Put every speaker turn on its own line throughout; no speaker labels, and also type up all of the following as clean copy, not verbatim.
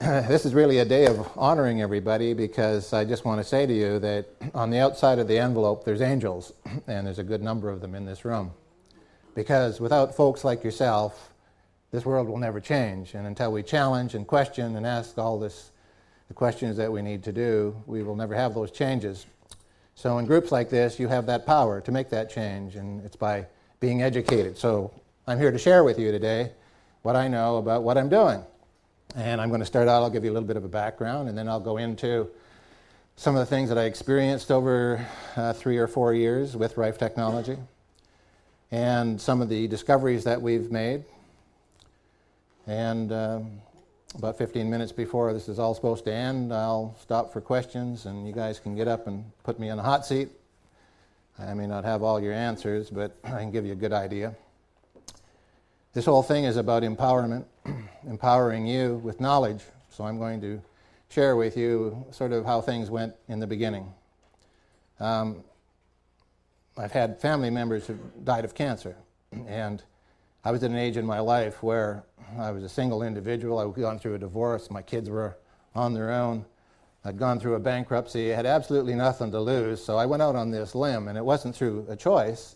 This is really a day of honoring everybody, because I just want to say to you that on the outside of the envelope there's angels, and there's a good number of them in this room. Because without folks like yourself, this world will never change, and until we challenge and question and ask all the questions that we need to do, we will never have those changes. So in groups like this, you have that power to make that change, and it's by being educated. So I'm here to share with you today what I know about what I'm doing. And I'm going to start out, I'll give you a little bit of a background, and then I'll go into some of the things that I experienced over 3 or 4 years with Rife Technology, and some of the discoveries that we've made. And about 15 minutes before this is all supposed to end, I'll stop for questions, and you guys can get up and put me in the hot seat. I may not have all your answers, but I can give you a good idea. This whole thing is about empowerment, empowering you with knowledge. So I'm going to share with you sort of how things went in the beginning. I've had family members who died of cancer, and I was at an age in my life where I was a single individual. I'd gone through a divorce. My kids were on their own. I'd gone through a bankruptcy. I had absolutely nothing to lose, so I went out on this limb, and it wasn't through a choice.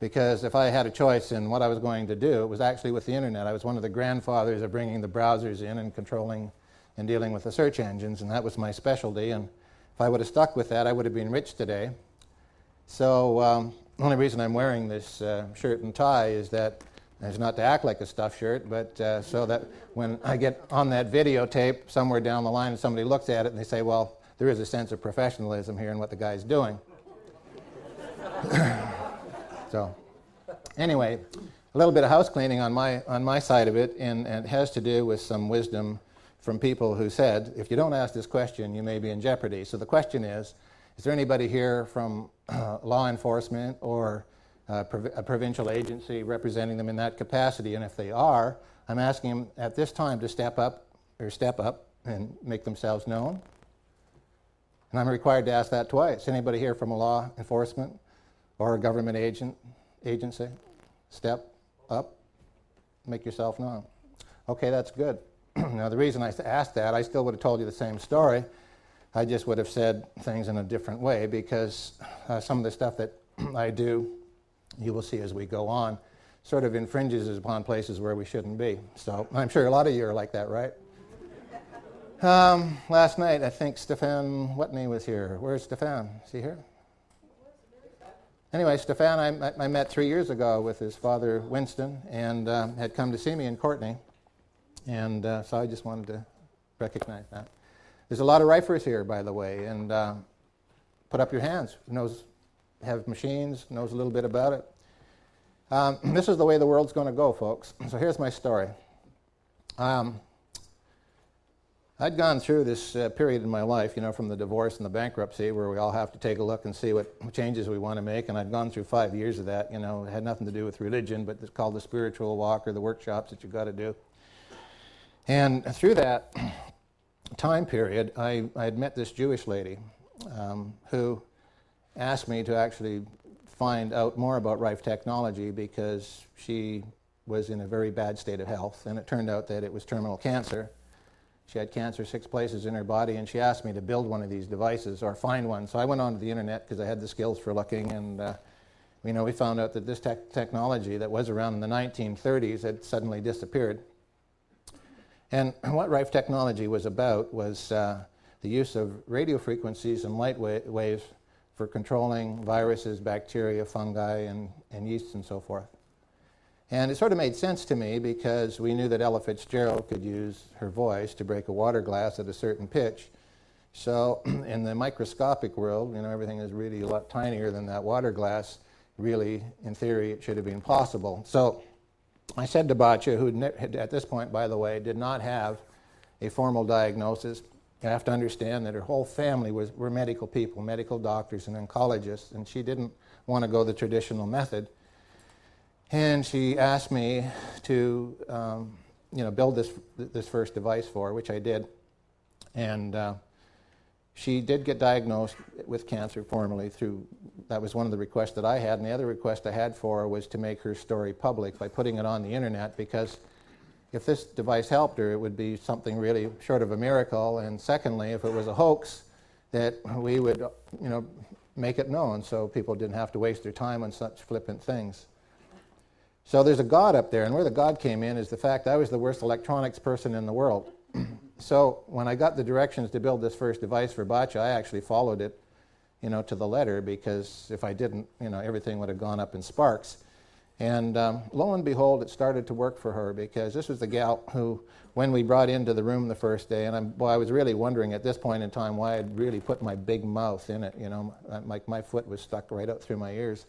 Because if I had a choice in what I was going to do, it was actually with the internet. I was one of the grandfathers of bringing the browsers in and controlling and dealing with the search engines, and that was my specialty. And if I would have stuck with that, I would have been rich today. So the only reason I'm wearing this shirt and tie is that it's not to act like a stuffed shirt, but so that when I get on that videotape somewhere down the line and somebody looks at it and they say, well, there is a sense of professionalism here in what the guy's doing. So anyway, a little bit of house cleaning on my side of it, and it has to do with some wisdom from people who said, if you don't ask this question, you may be in jeopardy. So the question is there anybody here from law enforcement or a provincial agency representing them in that capacity? And if they are, I'm asking them at this time to step up and make themselves known. And I'm required to ask that twice. Anybody here from a law enforcement or a government agency? Step up, make yourself known. Okay, that's good. Now the reason I asked that, I still would have told you the same story. I just would have said things in a different way, because some of the stuff that I do, you will see as we go on, sort of infringes upon places where we shouldn't be. So I'm sure a lot of you are like that, right? Last night, I think Stefan Watney was here. Where's Stefan? Is he here? Anyway, Stefan, I met 3 years ago with his father, Winston, and had come to see me in Courtenay. And so I just wanted to recognize that. There's a lot of Rifers here, by the way, and put up your hands. Have machines, knows a little bit about it. This is the way the world's going to go, folks. So here's my story. I'd gone through this period in my life, from the divorce and the bankruptcy, where we all have to take a look and see what changes we want to make. And I'd gone through 5 years of that. It had nothing to do with religion, but it's called the spiritual walk, or the workshops that you've got to do. And through that time period, I had met this Jewish lady who asked me to actually find out more about Rife Technology, because she was in a very bad state of health. And it turned out that it was terminal cancer. She had cancer 6 places in her body, and she asked me to build one of these devices or find one. So I went onto the internet because I had the skills for looking, and we found out that this technology that was around in the 1930s had suddenly disappeared. And what Rife Technology was about was the use of radio frequencies and light waves for controlling viruses, bacteria, fungi, and yeasts and so forth. And it sort of made sense to me, because we knew that Ella Fitzgerald could use her voice to break a water glass at a certain pitch. So in the microscopic world, everything is really a lot tinier than that water glass. Really, in theory, it should have been possible. So I said to Batya, who at this point, by the way, did not have a formal diagnosis. You have to understand that her whole family were medical people, medical doctors and oncologists, and she didn't want to go the traditional method. And she asked me to, build this first device for her, which I did. And she did get diagnosed with cancer formally that was one of the requests that I had. And the other request I had for her was to make her story public by putting it on the internet, because if this device helped her, it would be something really short of a miracle. And secondly, if it was a hoax, that we would, make it known so people didn't have to waste their time on such flippant things. So there's a God up there, and where the God came in is the fact I was the worst electronics person in the world. So when I got the directions to build this first device for Baccia, I actually followed it, to the letter, because if I didn't, everything would have gone up in sparks. And lo and behold, it started to work for her, because this was the gal who, when we brought into the room the first day, and I was really wondering at this point in time why I'd really put my big mouth in it, like my foot was stuck right out through my ears,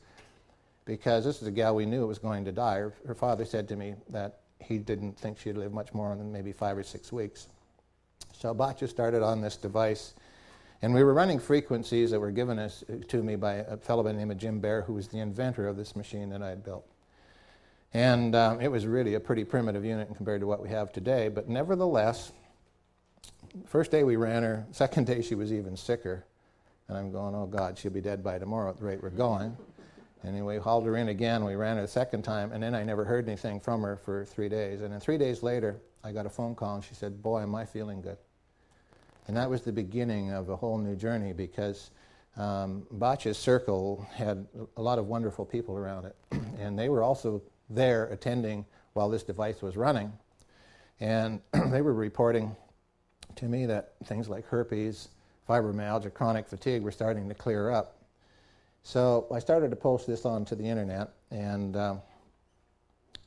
because this is a gal we knew was going to die. Her father said to me that he didn't think she'd live much more than maybe 5 or 6 weeks. So Baccia started on this device, and we were running frequencies that were given to me by a fellow by the name of Jim Bear, who was the inventor of this machine that I had built. And it was really a pretty primitive unit compared to what we have today, but nevertheless, first day we ran her, second day she was even sicker, and I'm going, oh God, she'll be dead by tomorrow at the rate we're going. Anyway, hauled her in again, we ran her the second time, and then I never heard anything from her for 3 days. And then 3 days later, I got a phone call, and she said, boy, am I feeling good. And that was the beginning of a whole new journey, because Baccia's circle had a lot of wonderful people around it, and they were also there attending while this device was running. And they were reporting to me that things like herpes, fibromyalgia, chronic fatigue were starting to clear up. So I started to post this onto the internet, and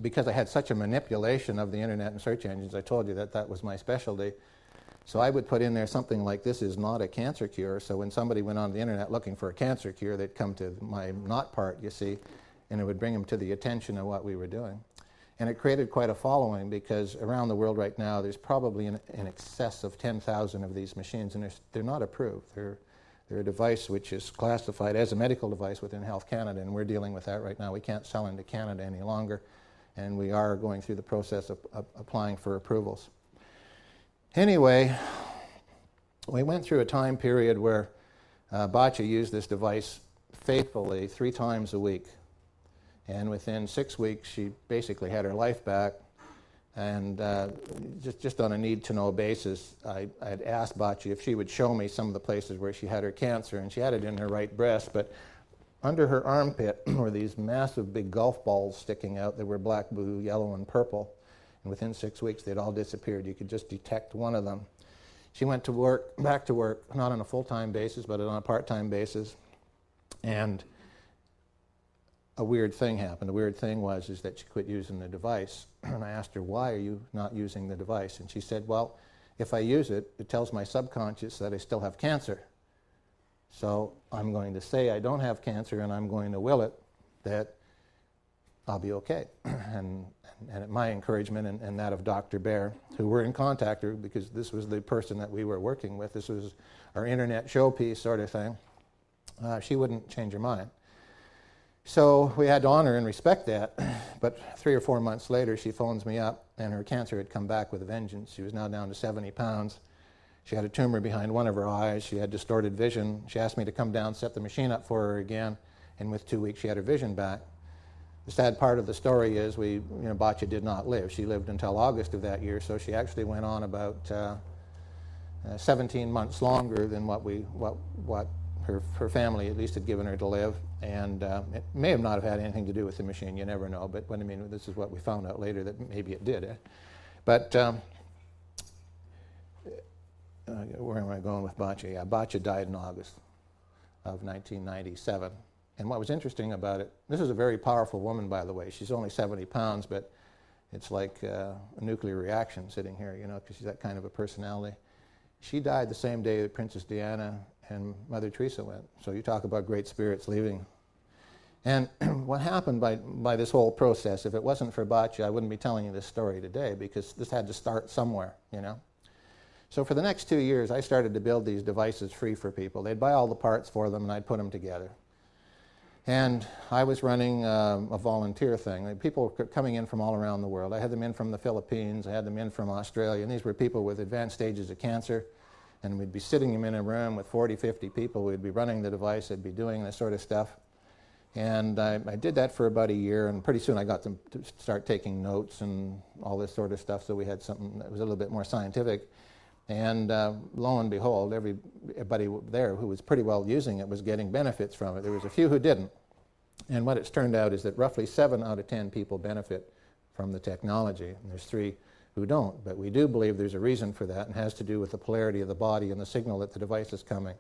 because I had such a manipulation of the internet and search engines, I told you that was my specialty. So I would put in there something like, this is not a cancer cure. So when somebody went on the internet looking for a cancer cure, they'd come to my not part, you see, and it would bring them to the attention of what we were doing. And it created quite a following, because around the world right now there's probably in excess of 10,000 of these machines, and they're not approved. They're a device which is classified as a medical device within Health Canada, and we're dealing with that right now. We can't sell into Canada any longer, and we are going through the process of applying for approvals. Anyway, we went through a time period where Baccia used this device faithfully 3 times a week. And within 6 weeks, she basically had her life back. And just on a need-to-know basis, I had asked Baccia if she would show me some of the places where she had her cancer, and she had it in her right breast. But under her armpit were these massive big golf balls sticking out that were black, blue, yellow, and purple. And within 6 weeks, they'd all disappeared. You could just detect one of them. She went to work, back to work, not on a full-time basis, but on a part-time basis. And a weird thing happened. The weird thing was that she quit using the device. And I asked her, why are you not using the device? And she said, well, if I use it, it tells my subconscious that I still have cancer. So I'm going to say I don't have cancer, and I'm going to will it that I'll be okay. And at my encouragement and that of Dr. Bear, who were in contact with her, because this was the person that we were working with. This was our internet showpiece sort of thing. She wouldn't change her mind. So we had to honor and respect that. But 3 or 4 months later, she phones me up, and her cancer had come back with a vengeance. She was now down to 70 pounds. She had a tumor behind one of her eyes. She had distorted vision. She asked me to come down, set the machine up for her again, and with 2 weeks, she had her vision back. The sad part of the story is Baccia did not live. She lived until August of that year, so she actually went on about 17 months longer than what her family at least had given her to live. And it may have not have had anything to do with the machine. You never know. But this is what we found out later, that maybe it did. But where am I going with Baccia? Yeah, Baccia died in August of 1997. And what was interesting about it, this is a very powerful woman, by the way. She's only 70 pounds, but it's like a nuclear reaction sitting here, because she's that kind of a personality. She died the same day that Princess Diana and Mother Teresa went. So you talk about great spirits leaving. And what happened by this whole process, if it wasn't for Baccia, I wouldn't be telling you this story today, because this had to start somewhere, So for the next 2 years, I started to build these devices free for people. They'd buy all the parts for them, and I'd put them together. And I was running a volunteer thing. People were coming in from all around the world. I had them in from the Philippines. I had them in from Australia. And these were people with advanced stages of cancer. And we'd be sitting them in a room with 40, 50 people. We'd be running the device. I'd be doing this sort of stuff. And I did that for about a year, and pretty soon I got them to start taking notes and all this sort of stuff, so we had something that was a little bit more scientific. And lo and behold, everybody there who was pretty well using it was getting benefits from it. There was a few who didn't. And what it's turned out is that roughly 7 out of 10 people benefit from the technology, and there's 3 who don't. But we do believe there's a reason for that, and it has to do with the polarity of the body and the signal that the device is coming.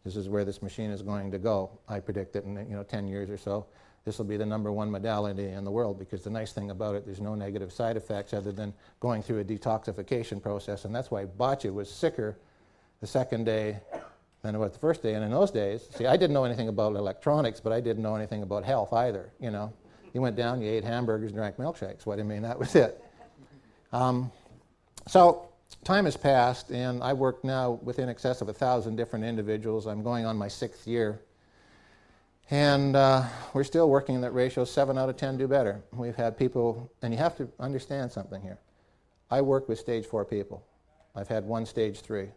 This is where this machine is going to go. I predict that in 10 years or so, this will be the #1 modality in the world, because the nice thing about it, there's no negative side effects other than going through a detoxification process, and that's why Boccia was sicker the second day than it was the first day. And in those days, see, I didn't know anything about electronics, but I didn't know anything about health either. You went down, you ate hamburgers, and drank milkshakes. That was it. So time has passed, and I work now with in excess of 1,000 different individuals. I'm going on my 6th year. And we're still working in that ratio. 7 out of 10 do better. We've had people, and you have to understand something here. I work with stage 4 people. I've had 1 stage 3.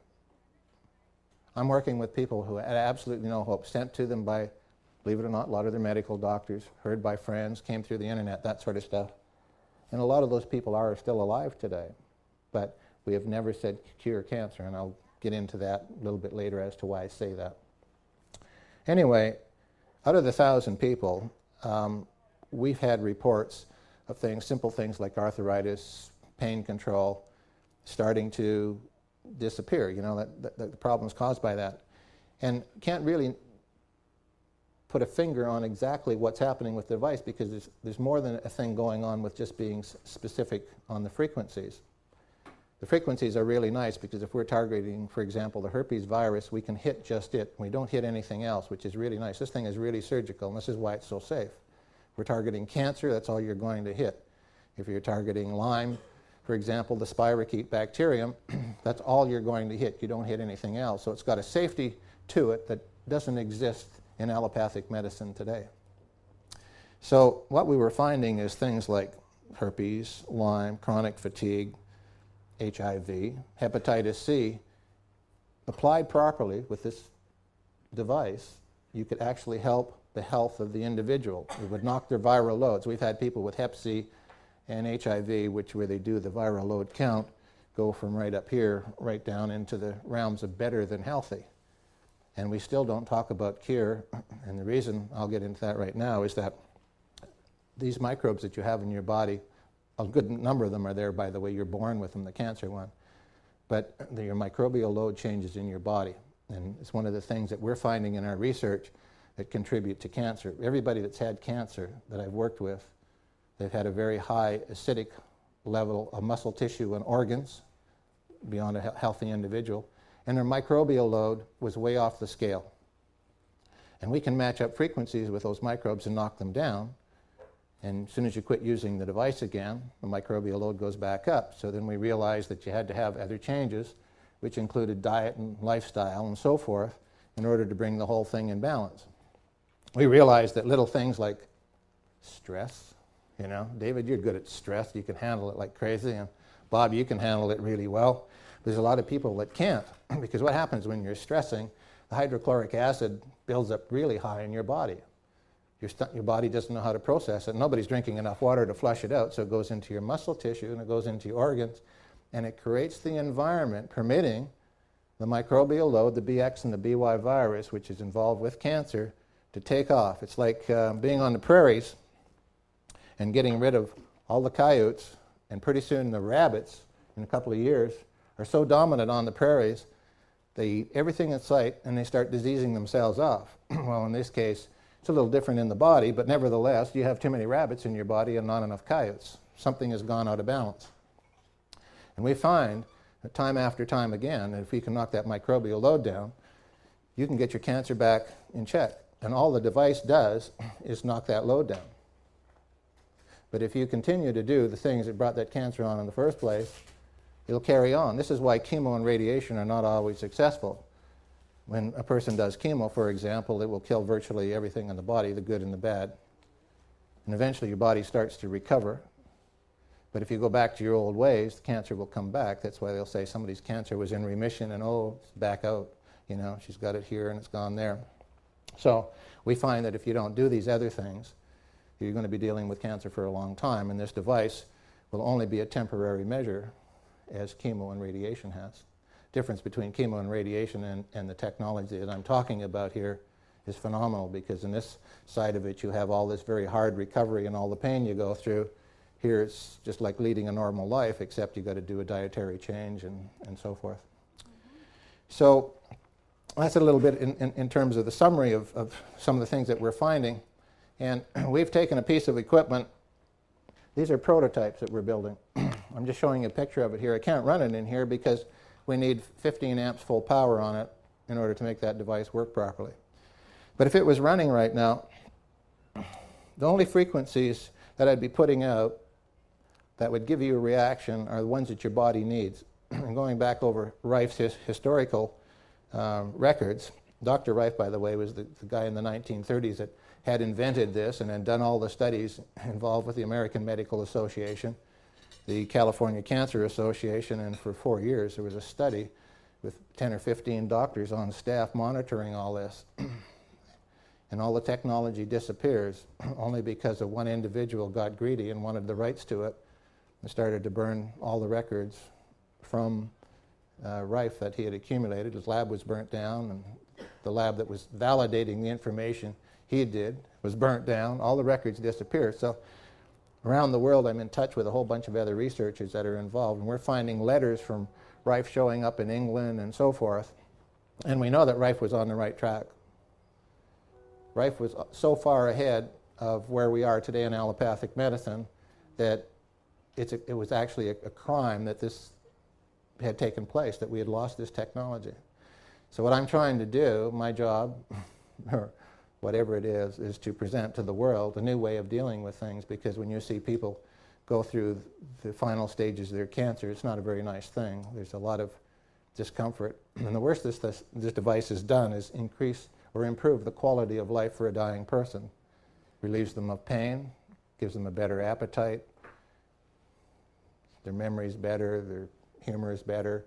I'm working with people who had absolutely no hope, sent to them by, believe it or not, a lot of their medical doctors, heard by friends, came through the internet, that sort of stuff. And a lot of those people are still alive today. But we have never said cure cancer, and I'll get into that a little bit later as to why I say that. Anyway, out of the 1,000 people, we've had reports of simple things like arthritis, pain control, starting to disappear. The problems caused by that. And can't really put a finger on exactly what's happening with the device, because there's more than a thing going on with just being specific on the frequencies. The frequencies are really nice, because if we're targeting, for example, the herpes virus, we can hit just it. We don't hit anything else, which is really nice. This thing is really surgical, and this is why it's so safe. If we're targeting cancer, that's all you're going to hit. If you're targeting Lyme, for example, the spirochete bacterium, that's all you're going to hit. You don't hit anything else. So it's got a safety to it that doesn't exist in allopathic medicine today. So what we were finding is things like herpes, Lyme, chronic fatigue, HIV, hepatitis C, applied properly with this device, you could actually help the health of the individual. It would knock their viral loads. We've had people with hep C and HIV, where they do the viral load count, go from right up here right down into the realms of better than healthy. And we still don't talk about cure, and the reason, I'll get into that right now, is that these microbes that you have in your body, a good number of them are there, by the way, you're born with them, the cancer one, but your microbial load changes in your body, and it's one of the things that we're finding in our research that contribute to cancer. Everybody that's had cancer that I've worked with, they've had a very high acidic level of muscle tissue and organs beyond a healthy individual, and their microbial load was way off the scale. And we can match up frequencies with those microbes and knock them down, and as soon as you quit using the device again, the microbial load goes back up. So then we realized that you had to have other changes, which included diet and lifestyle and so forth, in order to bring the whole thing in balance. We realized that little things like stress, David, you're good at stress, you can handle it like crazy, and Bob, you can handle it really well. There's a lot of people that can't, because what happens when you're stressing, the hydrochloric acid builds up really high in your body. Your body doesn't know how to process it. Nobody's drinking enough water to flush it out, so it goes into your muscle tissue and it goes into your organs, and it creates the environment permitting the microbial load, the BX and the BY virus, which is involved with cancer, to take off. It's like being on the prairies and getting rid of all the coyotes, and pretty soon the rabbits, in a couple of years, are so dominant on the prairies, they eat everything in sight and they start diseasing themselves off. Well, in this case, it's a little different in the body, but nevertheless, you have too many rabbits in your body and not enough coyotes. Something has gone out of balance. And we find that time after time again, that if we can knock that microbial load down, you can get your cancer back in check. And all the device does is knock that load down. But if you continue to do the things that brought that cancer on in the first place, it'll carry on. This is why chemo and radiation are not always successful. When a person does chemo, for example, it will kill virtually everything in the body, the good and the bad. And eventually your body starts to recover. But if you go back to your old ways, the cancer will come back. That's why they'll say somebody's cancer was in remission and, oh, it's back out. She's got it here and it's gone there. So we find that if you don't do these other things, you're going to be dealing with cancer for a long time, and this device will only be a temporary measure, as chemo and radiation has. Difference between chemo and radiation and the technology that I'm talking about here is phenomenal, because in this side of it you have all this very hard recovery and all the pain you go through. Here it's just like leading a normal life, except you've got to do a dietary change and so forth. So that's a little bit in terms of the summary of some of the things that we're finding. And we've taken a piece of equipment. These are prototypes that we're building. I'm just showing you a picture of it here. I can't run it in here because we need 15 amps full power on it in order to make that device work properly. But if it was running right now, the only frequencies that I'd be putting out that would give you a reaction are the ones that your body needs. And going back over Rife's historical records, Dr. Rife, by the way, was the guy in the 1930s that had invented this and had done all the studies involved with the American Medical Association, the California Cancer Association, and for 4 years there was a study with 10 or 15 doctors on staff monitoring all this. And all the technology disappears only because of one individual got greedy and wanted the rights to it and started to burn all the records from Rife that he had accumulated. His lab was burnt down, and the lab that was validating the information he did was burnt down. All the records disappeared. So around the world I'm in touch with a whole bunch of other researchers that are involved, and we're finding letters from Rife showing up in England and so forth. And we know that Rife was on the right track. Rife was so far ahead of where we are today in allopathic medicine that it was actually a crime that this had taken place, that we had lost this technology. So what I'm trying to do, my job, or whatever it is to present to the world a new way of dealing with things, because when you see people go through the final stages of their cancer, it's not a very nice thing. There's a lot of discomfort. And the worst this device has done is increase or improve the quality of life for a dying person. Relieves them of pain, gives them a better appetite, their memory's better, their humor is better,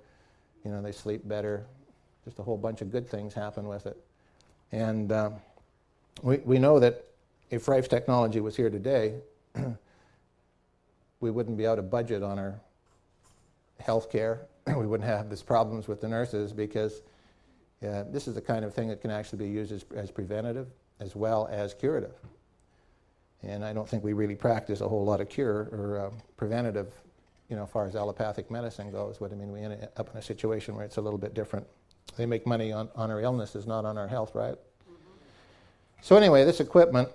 they sleep better. Just a whole bunch of good things happen with it. And we know that if Rife Technology was here today, we wouldn't be out of budget on our health care. We wouldn't have these problems with the nurses, because this is the kind of thing that can actually be used as preventative as well as curative. And I don't think we really practice a whole lot of cure or preventative, as far as allopathic medicine goes. But I mean, we end up in a situation where it's a little bit different. They make money on our illnesses, not on our health, right? Mm-hmm. So anyway, this equipment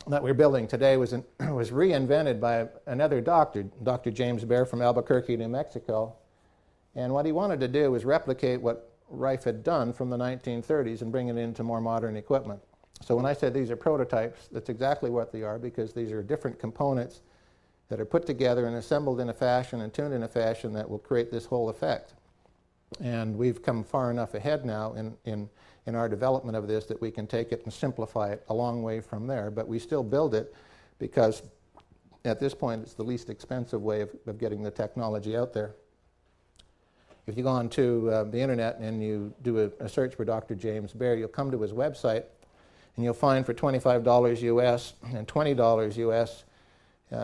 that we're building today was reinvented by another doctor, Dr. James Bear from Albuquerque, New Mexico. And what he wanted to do was replicate what Rife had done from the 1930s and bring it into more modern equipment. So when I said these are prototypes, that's exactly what they are, because these are different components that are put together and assembled in a fashion and tuned in a fashion that will create this whole effect. And we've come far enough ahead now in our development of this that we can take it and simplify it a long way from there. But we still build it because at this point it's the least expensive way of getting the technology out there. If you go onto the internet and you do a search for Dr. James Bear, you'll come to his website and you'll find for $25 US and $20 US,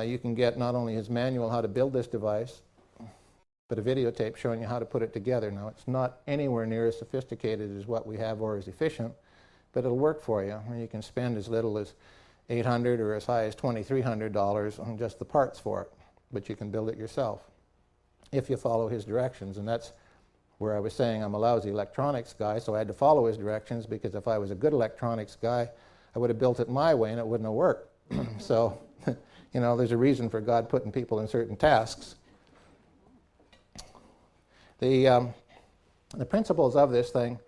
you can get not only his manual how to build this device, but a videotape showing you how to put it together. Now, it's not anywhere near as sophisticated as what we have or as efficient, but it'll work for you. And you can spend as little as $800 or as high as $2,300 on just the parts for it, but you can build it yourself if you follow his directions. And that's where I was saying I'm a lousy electronics guy, so I had to follow his directions, because if I was a good electronics guy, I would have built it my way and it wouldn't have worked. So, there's a reason for God putting people in certain tasks. The principles of this thing,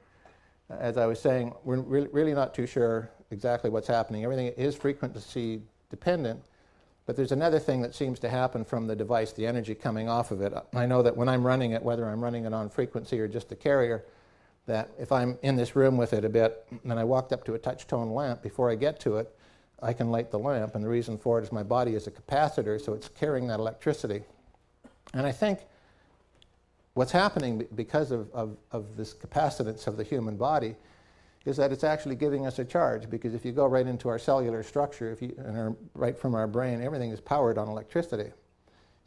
as I was saying, we're really not too sure exactly what's happening. Everything is frequency dependent, but there's another thing that seems to happen from the device, the energy coming off of it. I know that when I'm running it, whether I'm running it on frequency or just a carrier, that if I'm in this room with it a bit and I walked up to a touch-tone lamp, before I get to it, I can light the lamp, and the reason for it is my body is a capacitor, so it's carrying that electricity. And I think what's happening because of this capacitance of the human body is that it's actually giving us a charge, because if you go right into our cellular structure, right from our brain, everything is powered on electricity.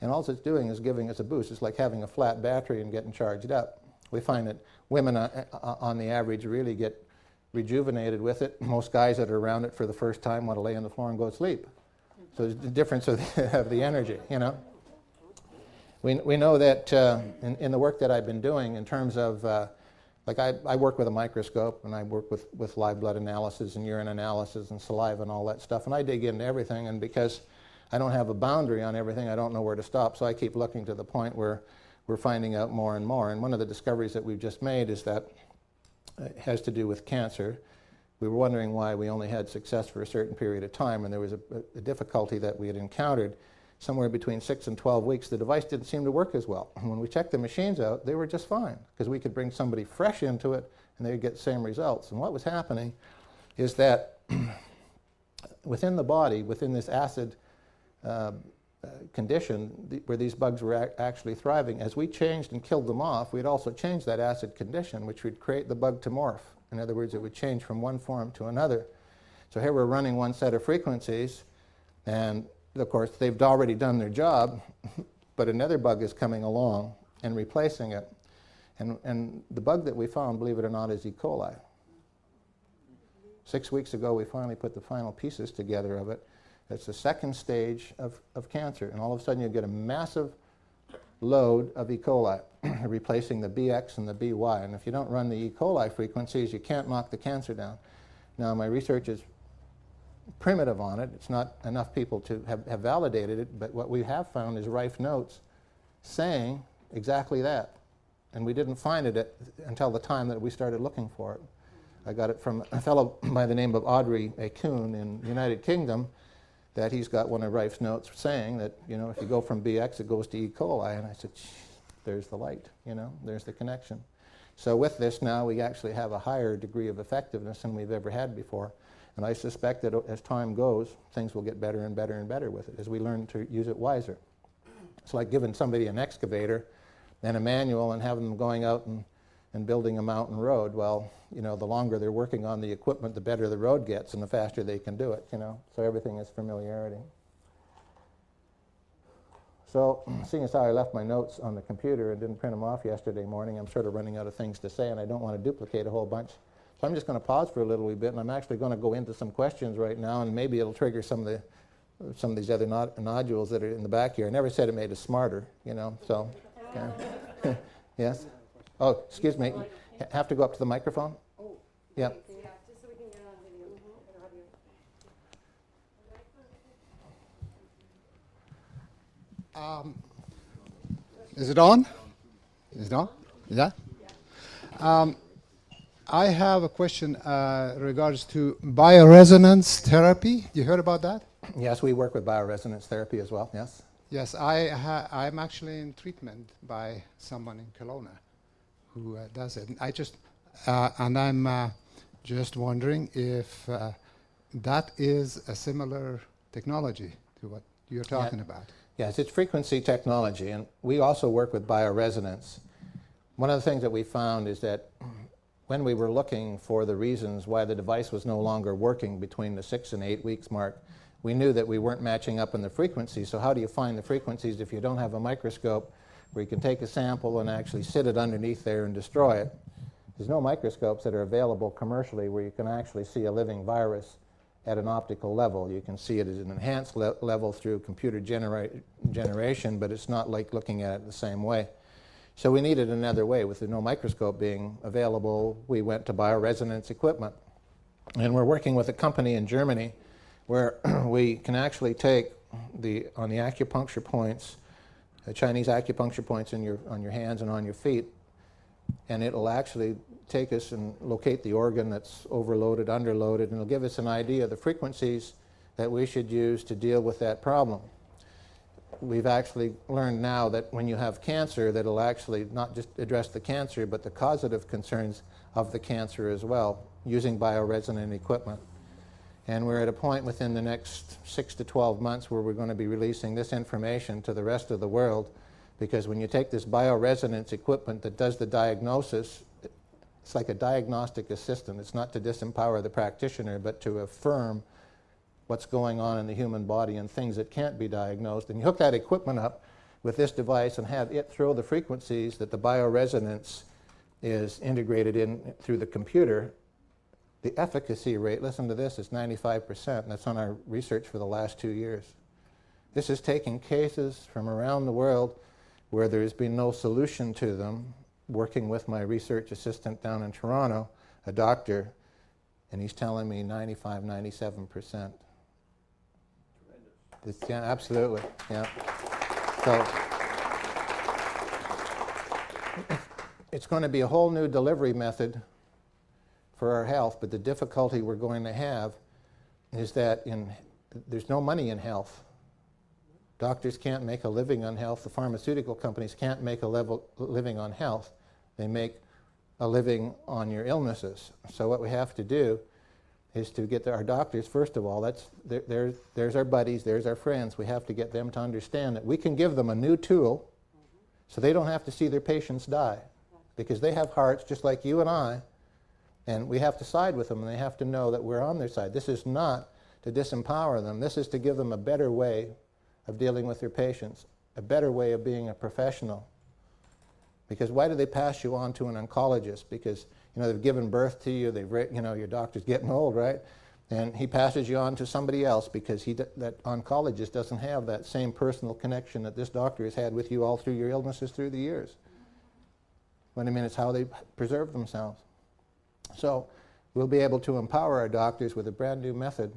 And all it's doing is giving us a boost. It's like having a flat battery and getting charged up. We find that women on the average really get rejuvenated with it. Most guys that are around it for the first time want to lay on the floor and go to sleep. So there's the difference of the energy, you know. We know that in the work that I've been doing in terms of, like I work with a microscope, and I work with live blood analysis and urine analysis and saliva and all that stuff, and I dig into everything, and because I don't have a boundary on everything, I don't know where to stop, so I keep looking to the point where we're finding out more and more. And one of the discoveries that we've just made is that it has to do with cancer. We were wondering why we only had success for a certain period of time, and there was a difficulty that we had encountered. Somewhere between 6 and 12 weeks, the device didn't seem to work as well. And when we checked the machines out, they were just fine, because we could bring somebody fresh into it and they would get the same results. And what was happening is that within the body, within this acid condition where these bugs were actually thriving, as we changed and killed them off, we'd also changed that acid condition, which would create the bug to morph. In other words, it would change from one form to another. So here we're running one set of frequencies, and of course they've already done their job, but another bug is coming along and replacing it. And the bug that we found, believe it or not, is E. coli. 6 weeks ago we finally put the final pieces together of it. It's the second stage of cancer, and all of a sudden you get a massive load of E. coli, replacing the BX and the BY. And if you don't run the E. coli frequencies, you can't knock the cancer down. Now, my research is primitive on it. It's not enough people to have validated it, but what we have found is Rife notes saying exactly that. And we didn't find it until the time that we started looking for it. I got it from a fellow by the name of Audrey A. Kuhn in the United Kingdom, that he's got one of Rife's notes saying that, you know, if you go from BX, it goes to E. coli. And I said, there's the light, you know, there's the connection. So with this now, we actually have a higher degree of effectiveness than we've ever had before. And I suspect that as time goes, things will get better and better and better with it as we learn to use it wiser. It's like giving somebody an excavator and a manual and having them going out and building a mountain road. Well, you know, the longer they're working on the equipment, the better the road gets and the faster they can do it, you know. So everything is familiarity. So seeing as how I left my notes on the computer and didn't print them off yesterday morning, I'm sort of running out of things to say, and I don't want to duplicate a whole bunch. So I'm just going to pause for a little wee bit, and I'm actually going to go into some questions right now, and maybe it'll trigger some of these other nodules that are in the back here. I never said it made us smarter, you know, so. Okay. Yes? Oh, excuse me. Have to go up to the microphone?
Oh.
Yeah.
Yeah, just so we can get on video and audio.
Is it on? Is it on? Yeah? I have a question regards to bioresonance therapy. You heard about that?
Yes, we work with bioresonance therapy as well, yes.
Yes, I'm actually in treatment by someone in Kelowna who does it. And I'm just wondering if that is a similar technology to what you're talking about.
Yes, it's frequency technology, and we also work with bioresonance. One of the things that we found is that when we were looking for the reasons why the device was no longer working between the 6 and 8 weeks mark, we knew that we weren't matching up in the frequencies. So how do you find the frequencies if you don't have a microscope where you can take a sample and actually sit it underneath there and destroy it? There's no microscopes that are available commercially where you can actually see a living virus at an optical level. You can see it as an enhanced level through computer generation, but it's not like looking at it the same way. So we needed another way. With no microscope being available, we went to bioresonance equipment. And we're working with a company in Germany where we can actually take on the acupuncture points, the Chinese acupuncture points on your hands and on your feet, and it'll actually take us and locate the organ that's overloaded, underloaded, and it'll give us an idea of the frequencies that we should use to deal with that problem. We've actually learned now that when you have cancer, that it'll actually not just address the cancer, but the causative concerns of the cancer as well, using bioresonant equipment. And we're at a point within the next 6 to 12 months where we're going to be releasing this information to the rest of the world, because when you take this bioresonance equipment that does the diagnosis, It's like a diagnostic assistant. It's not to disempower the practitioner, but to affirm what's going on in the human body and things that can't be diagnosed. And you hook that equipment up with this device and have it throw the frequencies that the bioresonance is integrated in through the computer. The efficacy rate, listen to this, is 95%. And that's on our research for the last 2 years. This is taking cases from around the world where there's been no solution to them, working with my research assistant down in Toronto, a doctor, and he's telling me 95, 97%. Yeah, absolutely, yeah. So it's going to be a whole new delivery method for our health, but the difficulty we're going to have is that there's no money in health. Doctors can't make a living on health. The pharmaceutical companies can't make a living on health. They make a living on your illnesses. So what we have to do is to get our doctors, first of all, there's our buddies, there's our friends. We have to get them to understand that we can give them a new tool so they don't have to see their patients die, because they have hearts just like you and I, and we have to side with them, and they have to know that we're on their side. This is not to disempower them. This is to give them a better way of dealing with their patients, a better way of being a professional. Because why do they pass you on to an oncologist? Because they've given birth to you, your doctor's getting old, right? And he passes you on to somebody else because that oncologist doesn't have that same personal connection that this doctor has had with you all through your illnesses through the years. What I mean, it's how they preserve themselves. So we'll be able to empower our doctors with a brand new method,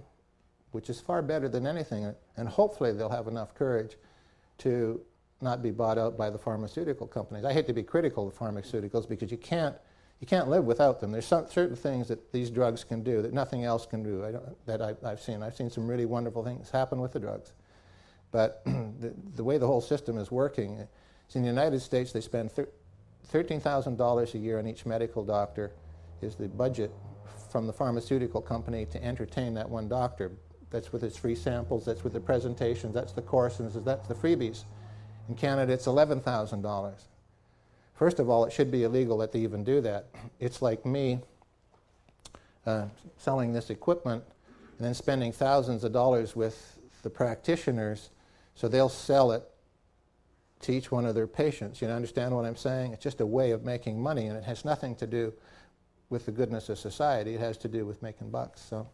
which is far better than anything, and hopefully they'll have enough courage to not be bought out by the pharmaceutical companies. I hate to be critical of pharmaceuticals because you can't live without them. There's certain things that these drugs can do that nothing else can do I've seen. I've seen some really wonderful things happen with the drugs. But the way the whole system is working, is in the United States they spend $13,000 a year on each medical doctor is the budget from the pharmaceutical company to entertain that one doctor. That's with its free samples, that's with the presentations, that's the courses, that's the freebies. In Canada, it's $11,000. First of all, it should be illegal that they even do that. It's like me selling this equipment and then spending thousands of dollars with the practitioners so they'll sell it to each one of their patients. You understand what I'm saying? It's just a way of making money, and it has nothing to do with the goodness of society. It has to do with making bucks. So,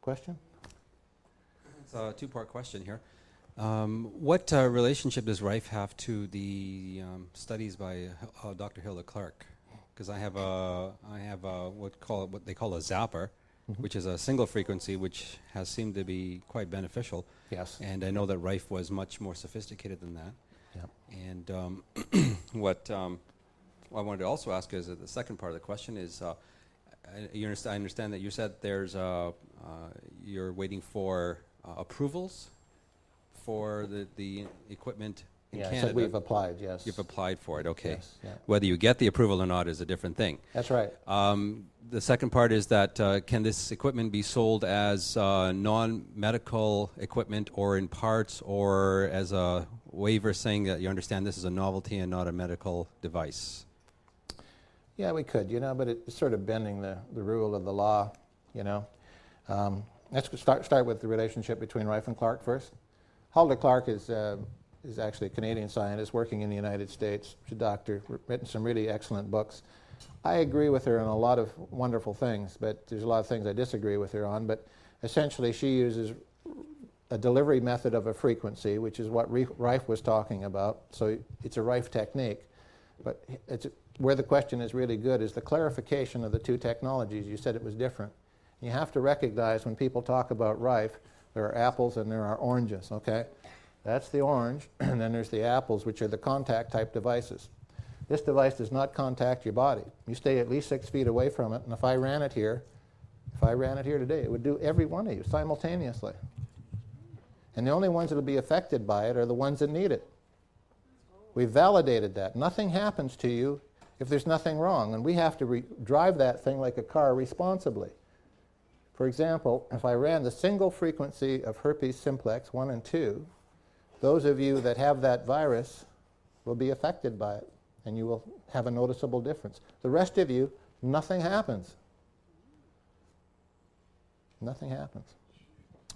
question?
It's a two-part question here. What relationship does Rife have to the studies by Dr. Hilda Clark? Because I have what they call a zapper, which is a single frequency, which has seemed to be quite beneficial.
Yes.
And I know that Rife was much more sophisticated than that.
Yep.
And what I wanted to also ask is that the second part of the question is, I understand that you said you're waiting for approvals for the equipment in Canada.
So we've applied, yes.
You've applied for it, okay.
Yes, yeah.
Whether you get the approval or not is a different thing.
That's right.
The second part is that can this equipment be sold as non-medical equipment or in parts, or as a waiver saying that you understand this is a novelty and not a medical device?
Yeah, we could, but it's sort of bending the rule of the law, Let's start with the relationship between Rife and Clark first. Hulda Clark is actually a Canadian scientist working in the United States. She's a doctor, written some really excellent books. I agree with her on a lot of wonderful things, but there's a lot of things I disagree with her on. But essentially, she uses a delivery method of a frequency, which is what Rife was talking about. So it's a Rife technique. But where the question is really good is the clarification of the two technologies. You said it was different. You have to recognize when people talk about Rife, there are apples and there are oranges, okay? That's the orange, and then there's the apples, which are the contact-type devices. This device does not contact your body. You stay at least 6 feet away from it, and if I ran it here today, it would do every one of you simultaneously. And the only ones that will be affected by it are the ones that need it. We've validated that. Nothing happens to you if there's nothing wrong, and we have to drive that thing like a car responsibly. For example, if I ran the single frequency of herpes simplex 1 and 2, those of you that have that virus will be affected by it, and you will have a noticeable difference. The rest of you Nothing happens. Nothing happens.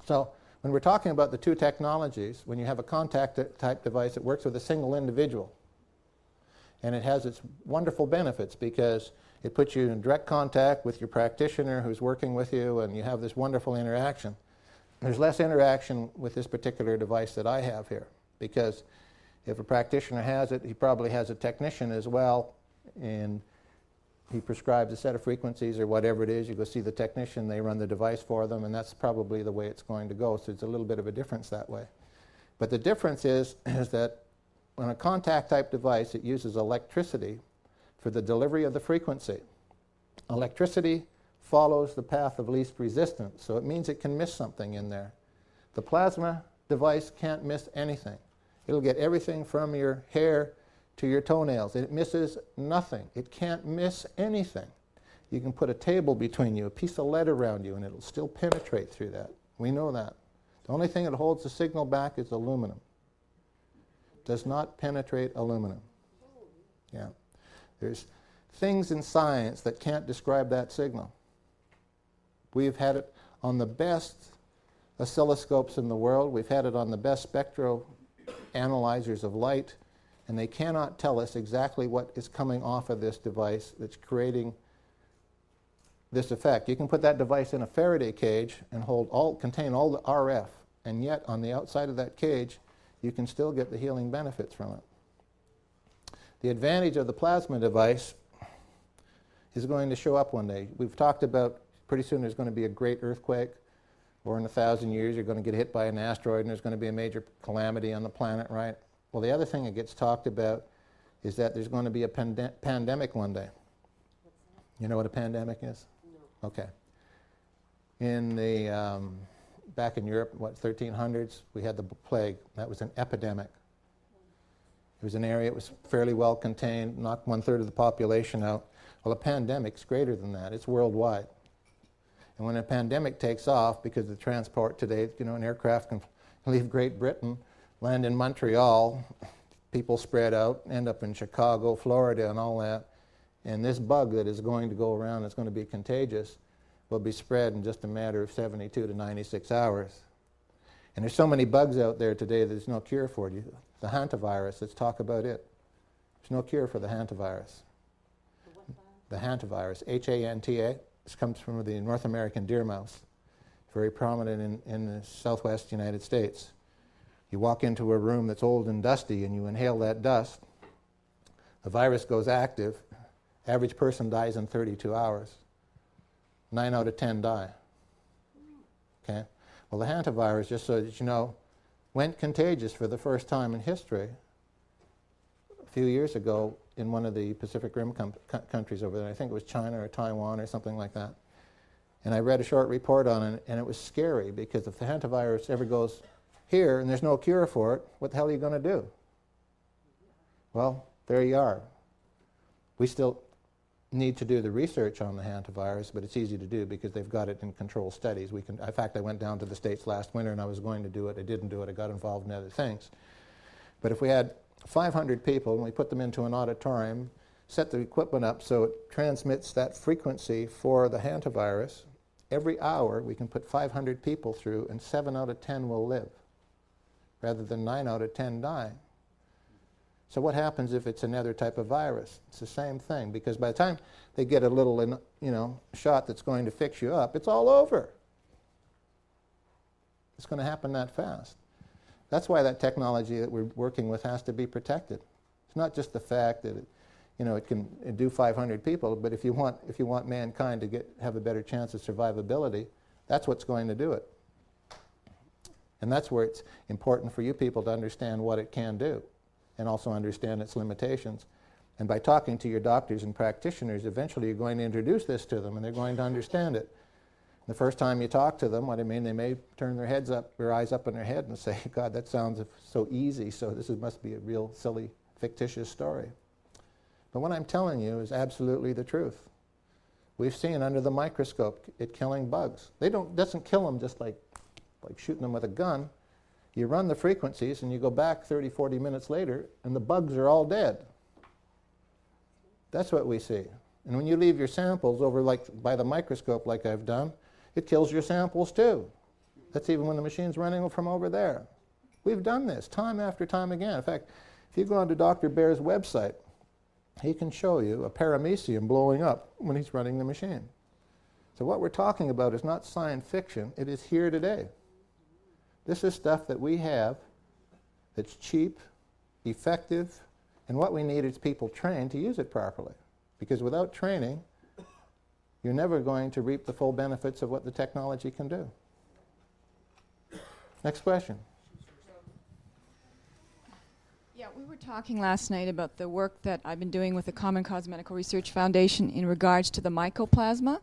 So when we're talking about the two technologies, when you have a contact type device, it works with a single individual. And it has its wonderful benefits because it puts you in direct contact with your practitioner who's working with you, and you have this wonderful interaction. There's less interaction with this particular device that I have here, because if a practitioner has it, he probably has a technician as well, and he prescribes a set of frequencies or whatever it is. You go see the technician, they run the device for them, and that's probably the way it's going to go. So it's a little bit of a difference that way. But the difference is that on a contact type device, it uses electricity for the delivery of the frequency. Electricity follows the path of least resistance, so it means it can miss something in there. The plasma device can't miss anything. It'll get everything from your hair to your toenails. It misses nothing. It can't miss anything. You can put a table between you, a piece of lead around you, and it'll still penetrate through that. We know that. The only thing that holds the signal back is aluminum. Does not penetrate aluminum. Yeah. There's things in science that can't describe that signal. We've had it on the best oscilloscopes in the world. We've had it on the best spectro analyzers of light, and they cannot tell us exactly what is coming off of this device that's creating this effect. You can put that device in a Faraday cage and contain all the RF, and yet on the outside of that cage you can still get the healing benefits from it. The advantage of the plasma device is going to show up one day. We've talked about pretty soon there's going to be a great earthquake, or in 1,000 years you're going to get hit by an asteroid and there's going to be a major calamity on the planet, right? Well, the other thing that gets talked about is that there's going to be a pandemic one day. You know what a pandemic is? No. Okay. In the back in Europe, 1300s, we had the plague. That was an epidemic. It was an area, it was fairly well contained, knocked 1/3 of the population out. Well, a pandemic's greater than that. It's worldwide. And when a pandemic takes off, because of the transport today, an aircraft can leave Great Britain, land in Montreal, people spread out, end up in Chicago, Florida, and all that. And this bug that is going to go around, that's going to be contagious, will be spread in just a matter of 72 to 96 hours. And there's so many bugs out there today that there's no cure for it. The hantavirus, let's talk about it. There's no cure for the hantavirus. The hantavirus, H-A-N-T-A, this comes from the North American deer mouse, very prominent in the southwest United States. You walk into a room that's old and dusty and you inhale that dust, the virus goes active, average person dies in 32 hours. 9 out of 10 die. Okay? Well, the hantavirus, just so that you know, went contagious for the first time in history a few years ago in one of the Pacific Rim countries over there. I think it was China or Taiwan or something like that. And I read a short report on it, and it was scary, because if the hantavirus ever goes here and there's no cure for it, what the hell are you going to do? Well, there you are. We still need to do the research on the hantavirus, but it's easy to do because they've got it in controlled studies. In fact, I went down to the States last winter and I was going to do it. I didn't do it. I got involved in other things. But if we had 500 people and we put them into an auditorium, set the equipment up so it transmits that frequency for the hantavirus, every hour we can put 500 people through and 7 out of 10 will live, rather than 9 out of 10 die. So what happens if it's another type of virus? It's the same thing, because by the time they get a little, shot that's going to fix you up, it's all over. It's going to happen that fast. That's why that technology that we're working with has to be protected. It's not just the fact that it can do 500 people, but if you want mankind to have a better chance of survivability, that's what's going to do it. And that's where it's important for you people to understand what it can do, and also understand its limitations. And by talking to your doctors and practitioners, eventually you're going to introduce this to them and they're going to understand it. The first time you talk to them, they may turn their eyes up in their head and say, God, that sounds so easy, so this must be a real silly, fictitious story. But what I'm telling you is absolutely the truth. We've seen under the microscope it killing bugs. Doesn't kill them just like shooting them with a gun. You run the frequencies and you go back 30, 40 minutes later and the bugs are all dead. That's what we see. And when you leave your samples over like by the microscope like I've done, it kills your samples too. That's even when the machine's running from over there. We've done this time after time again. In fact, if you go onto Dr. Baer's website, he can show you a paramecium blowing up when he's running the machine. So what we're talking about is not science fiction, it is here today. This is stuff that we have that's cheap, effective, and what we need is people trained to use it properly. Because without training, you're never going to reap the full benefits of what the technology can do. Next question.
Yeah, we were talking last night about the work that I've been doing with the Common Cosmetical Research Foundation in regards to the mycoplasma.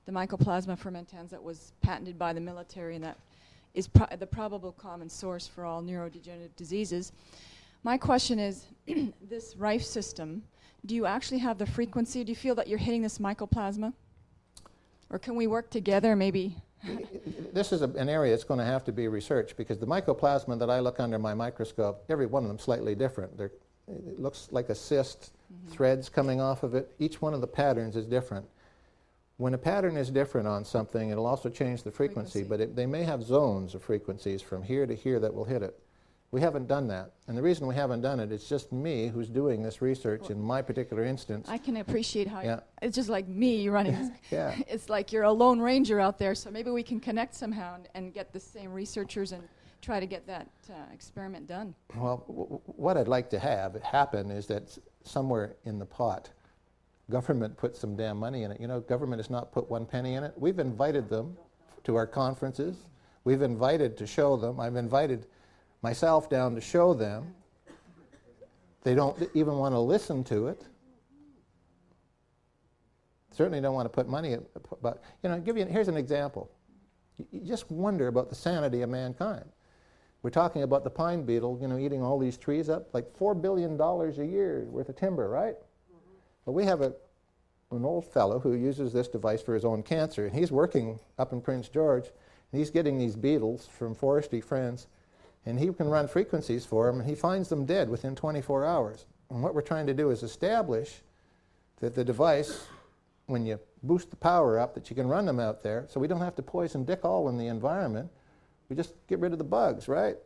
The mycoplasma fermentans that was patented by the military and that is the probable common source for all neurodegenerative diseases. My question is, this Rife system, do you actually have the frequency? Do you feel that you're hitting this mycoplasma? Or can we work together maybe?
This is an area that's going to have to be researched because the mycoplasma that I look under my microscope, every one of them slightly different. It looks like a cyst, threads coming off of it. Each one of the patterns is different. When a pattern is different on something, it'll also change the frequency, but they may have zones of frequencies from here to here that will hit it. We haven't done that. And the reason we haven't done it is just me who's doing this research in my particular instance.
I can appreciate how
Yeah.
it's just like me running this.
Yeah.
It's like you're a lone ranger out there, so maybe we can connect somehow and get the same researchers and try to get that experiment done.
Well, what I'd like to have happen is that somewhere in the pot, government put some damn money in it. You know, government has not put one penny in it. We've invited them to our conferences. We've invited to show them. I've invited myself down to show them. They don't even want to listen to it. Certainly don't want to put money in, but you know, here's an example. You just wonder about the sanity of mankind. We're talking about the pine beetle, you know, eating all these trees up, like $4 billion a year worth of timber, right? But we have an old fellow who uses this device for his own cancer, and he's working up in Prince George, and he's getting these beetles from forestry friends, and he can run frequencies for them, and he finds them dead within 24 hours. And what we're trying to do is establish that the device, when you boost the power up, that you can run them out there, so we don't have to poison Dick all in the environment. We just get rid of the bugs, right?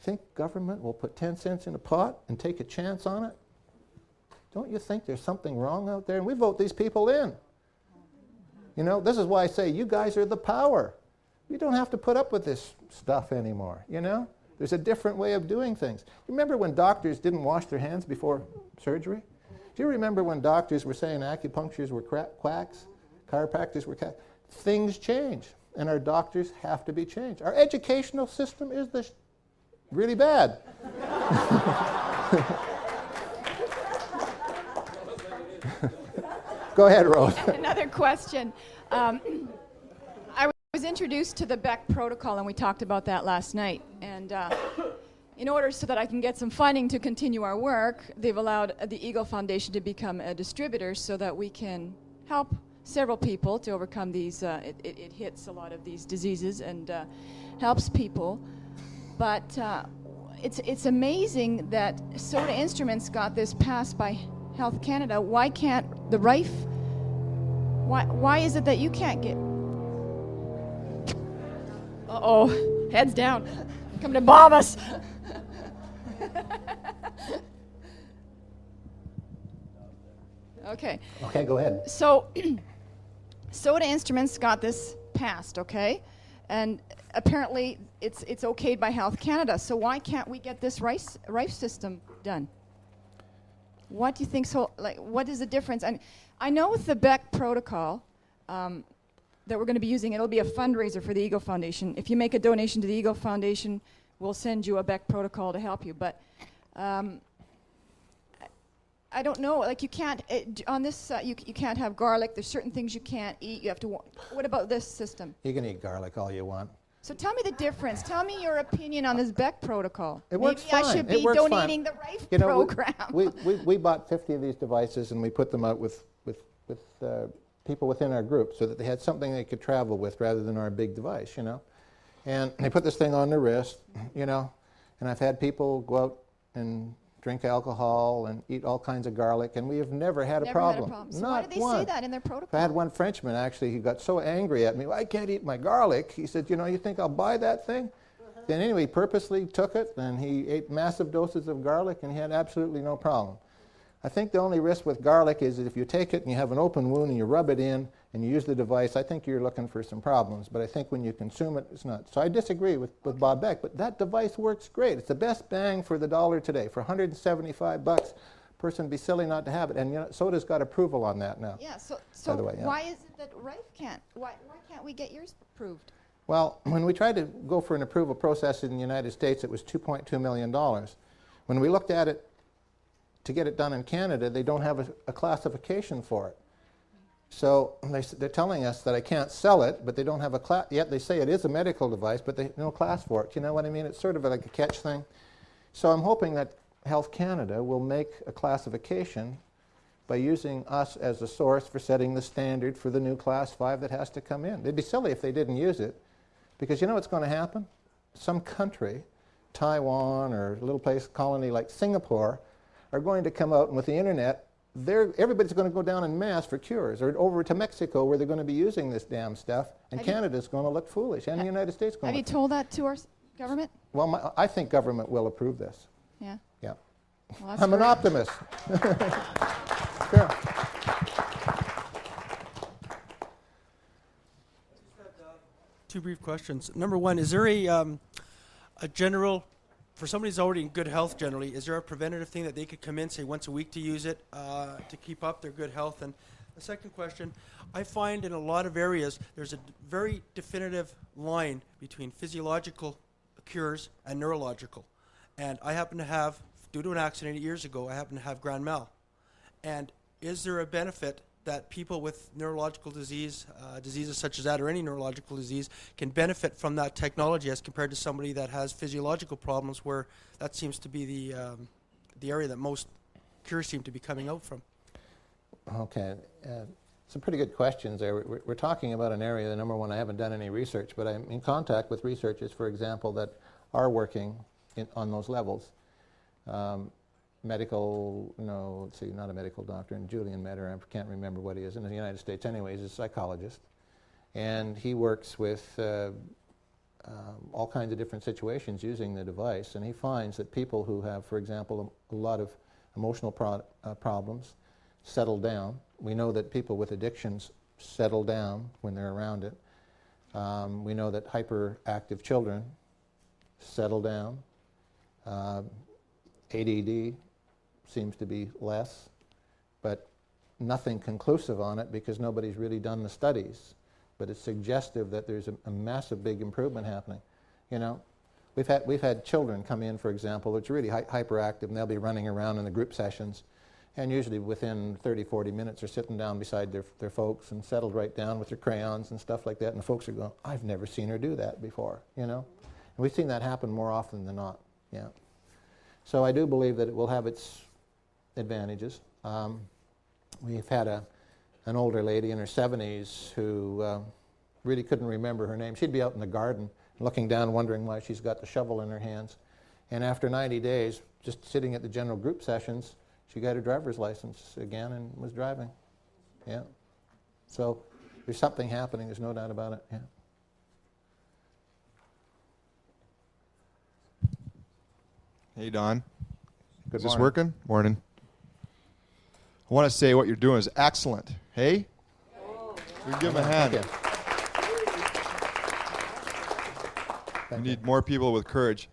Think government will put 10 cents in a pot and take a chance on it? Don't you think there's something wrong out there? And we vote these people in. You know, this is why I say you guys are the power. You don't have to put up with this stuff anymore, you know? There's a different way of doing things. Remember when doctors didn't wash their hands before surgery? Do you remember when doctors were saying acupuncturists were quacks, chiropractors were quacks? Things change, and our doctors have to be changed. Our educational system is really bad. Go ahead, Rose.
Another question. I was introduced to the Beck protocol, and we talked about that last night. And in order so that I can get some funding to continue our work, they've allowed the Eagle Foundation to become a distributor so that we can help several people to overcome these. It hits a lot of these diseases and helps people. But it's amazing that Soda Instruments got this passed by Health Canada. Why can't the Rife? Why is it that you can't get? Uh-oh, heads down. Come to bomb us. Okay.
Okay, go ahead.
So, Soda Instruments got this passed, okay? And apparently it's okayed by Health Canada. So why can't we get this Rife system done? What do you think? So, like, what is the difference? And I know with the Beck protocol that we're going to be using, it'll be a fundraiser for the Eagle Foundation. If you make a donation to the Eagle Foundation, we'll send you a Beck protocol to help you. But I don't know. Like, you can't on this. You can't have garlic. There's certain things you can't eat. You have to. What about this system?
You can eat garlic all you want.
So tell me the difference. Tell me your opinion on this Beck protocol.
It works
Maybe
fine.
I should
It
be
works
donating
fine.
the Rife
You know,
program.
we bought 50 of these devices and we put them out with people within our group so that they had something they could travel with rather than our big device, you know. And they put this thing on their wrist, you know, and I've had people go out and drink alcohol and eat all kinds of garlic, and we have never had a problem.
So
Not
why did they
one.
say that in their protocol?
I had one Frenchman, actually, he got so angry at me, "Well, I can't eat my garlic." He said, "You know, you think I'll buy that thing?" Then anyway, he purposely took it, and he ate massive doses of garlic, and he had absolutely no problem. I think the only risk with garlic is that if you take it and you have an open wound and you rub it in and you use the device, I think you're looking for some problems. But I think when you consume it, it's not. So I disagree with Bob Beck, but that device works great. It's the best bang for the dollar today. For $175, person would be silly not to have it. And you know, SODA's got approval on that now.
Yeah, so
by the way, yeah.
why is it that Rife can't? Why can't we get yours approved?
Well, when we tried to go for an approval process in the United States, it was $2.2 million. When we looked at it to get it done in Canada, they don't have a classification for it. So they're telling us that I can't sell it, but they don't have a class. Yet they say it is a medical device, but they no class for it. You know what I mean? It's sort of like a catch thing. So I'm hoping that Health Canada will make a classification by using us as a source for setting the standard for the new Class 5 that has to come in. They'd be silly if they didn't use it, because you know what's going to happen? Some country, Taiwan or a little place, colony like Singapore, are going to come out, and with the internet, everybody's going to go down en masse for cures, or over to Mexico where they're going to be using this damn stuff, and Canada's going to look foolish, and the United States going to.
Have you told that to our government?
Well, I think government will approve this.
Yeah.
Yeah.
Well, that's
I'm an
great.
optimist. Sure.
Two brief questions. Number one, is there a general, for somebody who's already in good health generally, is there a preventative thing that they could come in, say once a week to use it to keep up their good health? And the second question, I find in a lot of areas there's a very definitive line between physiological cures and neurological. And I happen to have, due to an accident 8 years ago, I happen to have grand mal. And is there a benefit that people with neurological disease, diseases such as that, or any neurological disease, can benefit from that technology as compared to somebody that has physiological problems, where that seems to be the area that most cures seem to be coming out from?
Okay. Some pretty good questions there. We're talking about an area, number one, I haven't done any research, but I'm in contact with researchers, for example, that are working on those levels. Medical, no, let's see, not a medical doctor, and Julian Metter, I can't remember what he is, in the United States anyways, he's a psychologist. And he works with all kinds of different situations using the device, and he finds that people who have, for example, a lot of emotional problems settle down. We know that people with addictions settle down when they're around it. We know that hyperactive children settle down. ADD seems to be less, but nothing conclusive on it because nobody's really done the studies. But it's suggestive that there's a massive big improvement happening. You know, we've had children come in, for example, that's really hyperactive, and they'll be running around in the group sessions, and usually within 30, 40 minutes they're sitting down beside their folks and settled right down with their crayons and stuff like that, and the folks are going, "I've never seen her do that before," you know? And we've seen that happen more often than not, yeah. So I do believe that it will have its advantages. We've had an older lady in her 70s who really couldn't remember her name. She'd be out in the garden looking down, wondering why she's got the shovel in her hands. And after 90 days, just sitting at the general group sessions, she got her driver's license again and was driving. Yeah. So there's something happening, there's no doubt about it. Yeah.
Hey, Don.
Good
Is this
morning.
working? Morning. I want to say what you're doing is excellent. Hey? We give him a hand.
Thank you.
We need more people with courage.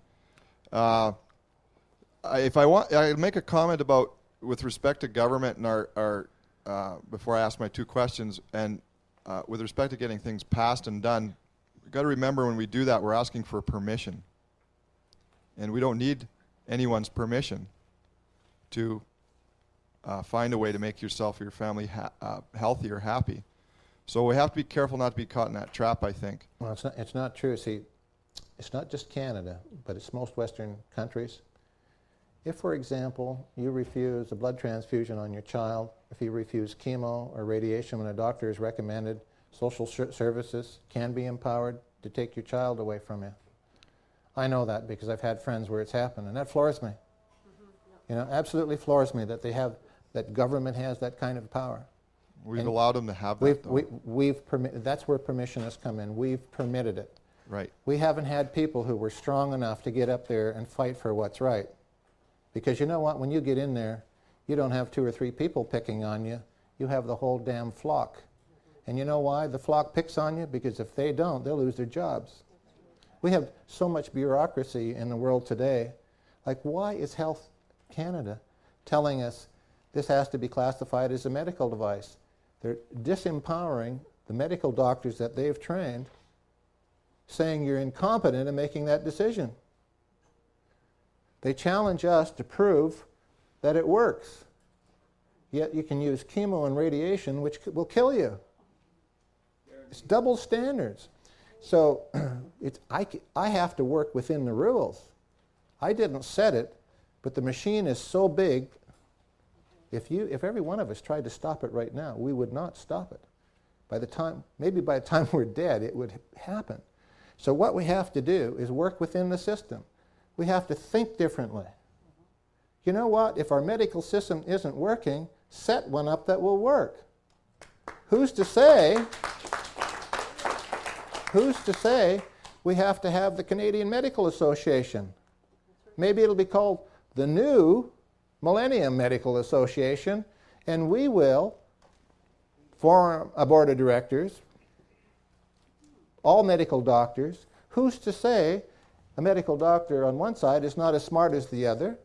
If I want, I'll make a comment about, with respect to government and our before I ask my two questions, and with respect to getting things passed and done, we've got to remember when we do that, we're asking for permission. And we don't need anyone's permission to find a way to make yourself or your family healthy or happy. So we have to be careful not to be caught in that trap, I think.
Well, it's not true. See, it's not just Canada, but it's most Western countries. If, for example, you refuse a blood transfusion on your child, if you refuse chemo or radiation when a doctor has recommended, social services can be empowered to take your child away from you. I know that because I've had friends where it's happened, and that floors me. You know, absolutely floors me that that government has that kind of power.
We've
And
allowed them to have that, though.
That's where permissionists come in. We've permitted it.
Right.
We haven't had people who were strong enough to get up there and fight for what's right. Because you know what? When you get in there, you don't have 2 or 3 people picking on you. You have the whole damn flock. And you know why the flock picks on you? Because if they don't, they'll lose their jobs. We have so much bureaucracy in the world today. Like, why is Health Canada telling us this has to be classified as a medical device? They're disempowering the medical doctors that they've trained, saying you're incompetent in making that decision. They challenge us to prove that it works. Yet you can use chemo and radiation, which will kill you. It's double standards. So I have to work within the rules. I didn't set it, but the machine is so big, if every one of us tried to stop it right now, we would not stop it. Maybe by the time we're dead, it would happen. So what we have to do is work within the system. We have to think differently. You know what? If our medical system isn't working, set one up that will work. Who's to say we have to have the Canadian Medical Association? Maybe it'll be called the new Millennium Medical Association, and we will form a board of directors, all medical doctors. Who's to say a medical doctor on one side is not as smart as the other?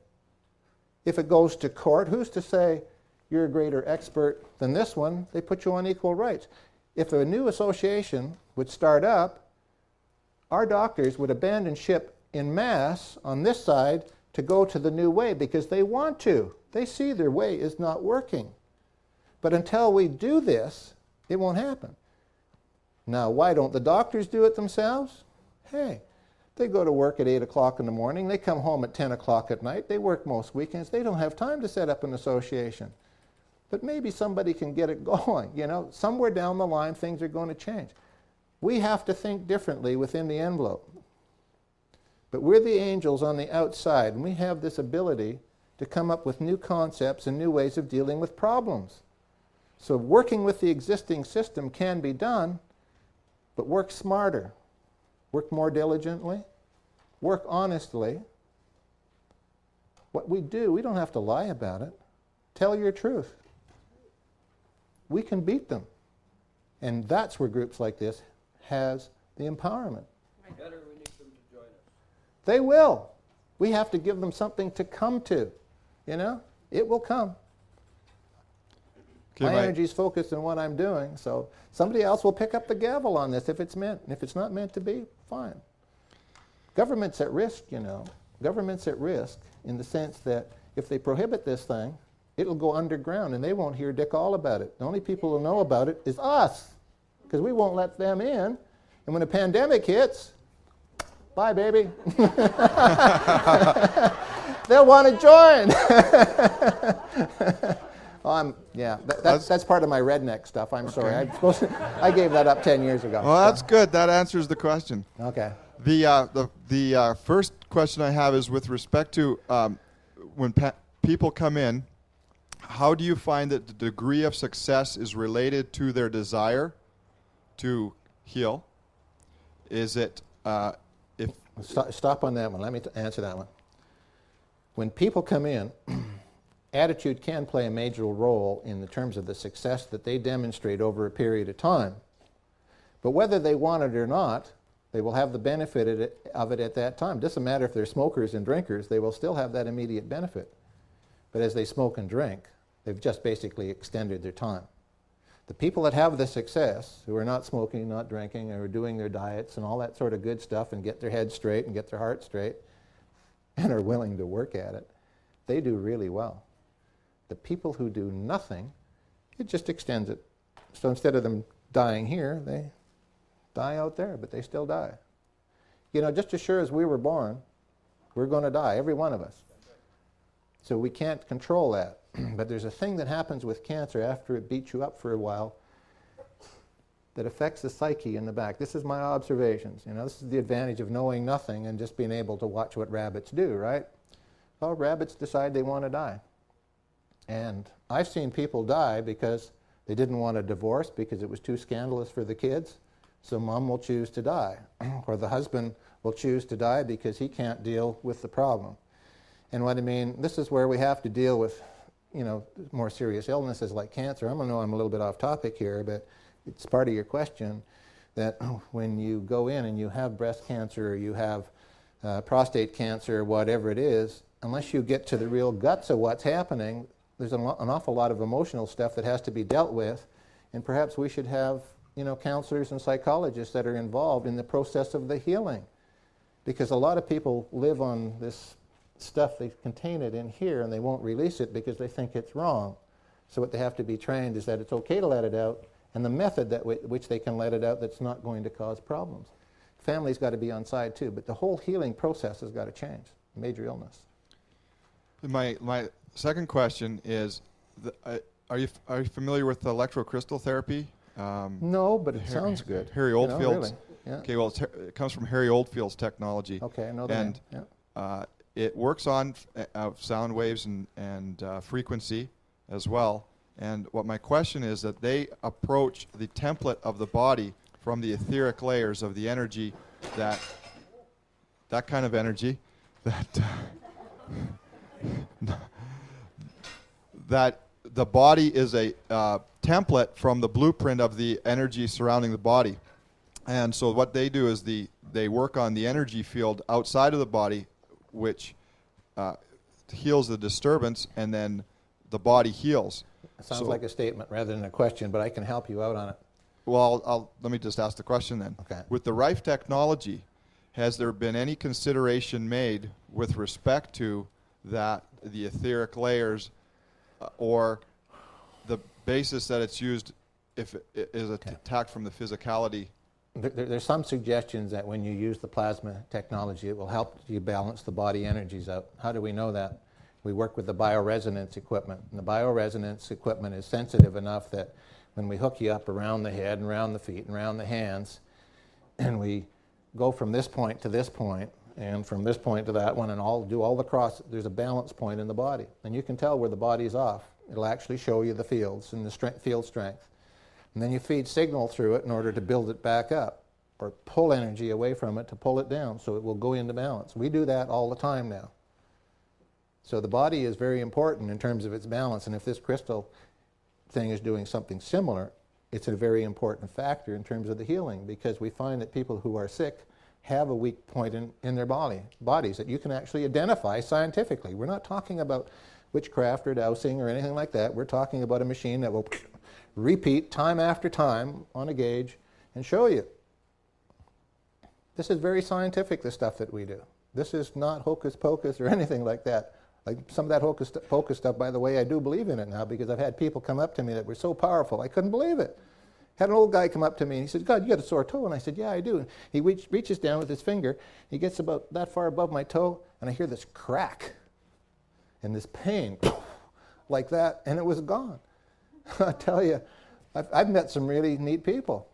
If it goes to court, who's to say you're a greater expert than this one? They put you on equal rights. If a new association would start up, our doctors would abandon ship en masse on this side to go to the new way because they want to. They see their way is not working. But until we do this, it won't happen. Now, why don't the doctors do it themselves? Hey, they go to work at 8 o'clock in the morning. They come home at 10 o'clock at night. They work most weekends. They don't have time to set up an association. But maybe somebody can get it going. You know, somewhere down the line, things are going to change. We have to think differently within the envelope. But we're the angels on the outside, and we have this ability to come up with new concepts and new ways of dealing with problems. So working with the existing system can be done, but work smarter, work more diligently, work honestly. What we do, we don't have to lie about it. Tell your truth. We can beat them. And that's where groups like this has the empowerment. They will. We have to give them something to come to. You know, it will come.
Okay,
My energy's focused on what I'm doing, so somebody else will pick up the gavel on this if it's meant. And if it's not meant to be, fine. Government's at risk, you know. Government's at risk in the sense that if they prohibit this thing, it'll go underground and they won't hear dick all about it. The only people who know about it is us, because we won't let them in. And when a pandemic hits, bye, baby. They'll want to join. That's part of my redneck stuff. I'm sorry. I gave that up 10 years ago.
Well, that's good. That answers the question.
Okay.
The first question I have is with respect to when people come in, how do you find that the degree of success is related to their desire to heal? Is it if
Stop on that one. Let me answer that one. When people come in, attitude can play a major role in the terms of the success that they demonstrate over a period of time. But whether they want it or not, they will have the benefit of it at that time. It doesn't matter if they're smokers and drinkers, they will still have that immediate benefit. But as they smoke and drink, they've just basically extended their time. The people that have the success, who are not smoking, not drinking, or doing their diets and all that sort of good stuff and get their head straight and get their heart straight and are willing to work at it, they do really well. The people who do nothing, it just extends it. So instead of them dying here, they die out there, but they still die. You know, just as sure as we were born, we're going to die, every one of us. So we can't control that. But there's a thing that happens with cancer after it beats you up for a while that affects the psyche in the back. This is my observations. You know, this is the advantage of knowing nothing and just being able to watch what rabbits do, right? Well, rabbits decide they want to die. And I've seen people die because they didn't want a divorce because it was too scandalous for the kids. So mom will choose to die. Or the husband will choose to die because he can't deal with the problem. And what I mean, this is where we have to deal with, more serious illnesses like cancer. I know I'm a little bit off topic here, but it's part of your question that when you go in and you have breast cancer or you have prostate cancer or whatever it is, unless you get to the real guts of what's happening, there's an awful lot of emotional stuff that has to be dealt with, and perhaps we should have counselors and psychologists that are involved in the process of the healing, because a lot of people live on this stuff, they contain it in here and they won't release it because they think it's wrong. So what they have to be trained is that it's okay to let it out, and the method that which they can let it out that's not going to cause problems. Family's got to be on side too, but the whole healing process has got to change. Major illness.
My second question is, are you familiar with electrocrystal therapy?
No, but it sounds good.
Harry Oldfield's.
Really? Yeah.
Okay, well, it comes from Harry Oldfield's technology.
Okay, I know that.
And it works on sound waves and frequency as well. And what my question is that they approach the template of the body from the etheric layers of the energy that kind of energy that that the body is a template from the blueprint of the energy surrounding the body. And so what they do is they work on the energy field outside of the body, which heals the disturbance, and then the body heals.
It sounds like a statement rather than a question, but I can help you out on it.
Well, let me just ask the question then.
Okay.
With the Rife Technology, has there been any consideration made with respect to that, the etheric layers, or the basis that it's used if it is attacked from the physicality?
There's some suggestions that when you use the plasma technology, it will help you balance the body energies out. How do we know that? We work with the bioresonance equipment. And the bioresonance equipment is sensitive enough that when we hook you up around the head and around the feet and around the hands, and we go from this point to this point, and from this point to that one, and do all the cross, there's a balance point in the body. And you can tell where the body's off. It'll actually show you the fields and the field strength. And then you feed signal through it in order to build it back up, or pull energy away from it to pull it down so it will go into balance. We do that all the time now. So the body is very important in terms of its balance, and if this crystal thing is doing something similar, it's a very important factor in terms of the healing, because we find that people who are sick have a weak point in their bodies that you can actually identify scientifically. We're not talking about witchcraft or dowsing or anything like that. We're talking about a machine that will repeat time after time on a gauge and show you. This is very scientific, the stuff that we do. This is not hocus pocus or anything like that. Like some of that hocus pocus stuff, by the way, I do believe in it now, because I've had people come up to me that were so powerful, I couldn't believe it. Had an old guy come up to me and he said, "God, you got a sore toe?" And I said, "Yeah, I do." And he reaches down with his finger, he gets about that far above my toe, and I hear this crack and this pain like that, and it was gone. I tell you, I've met some really neat people.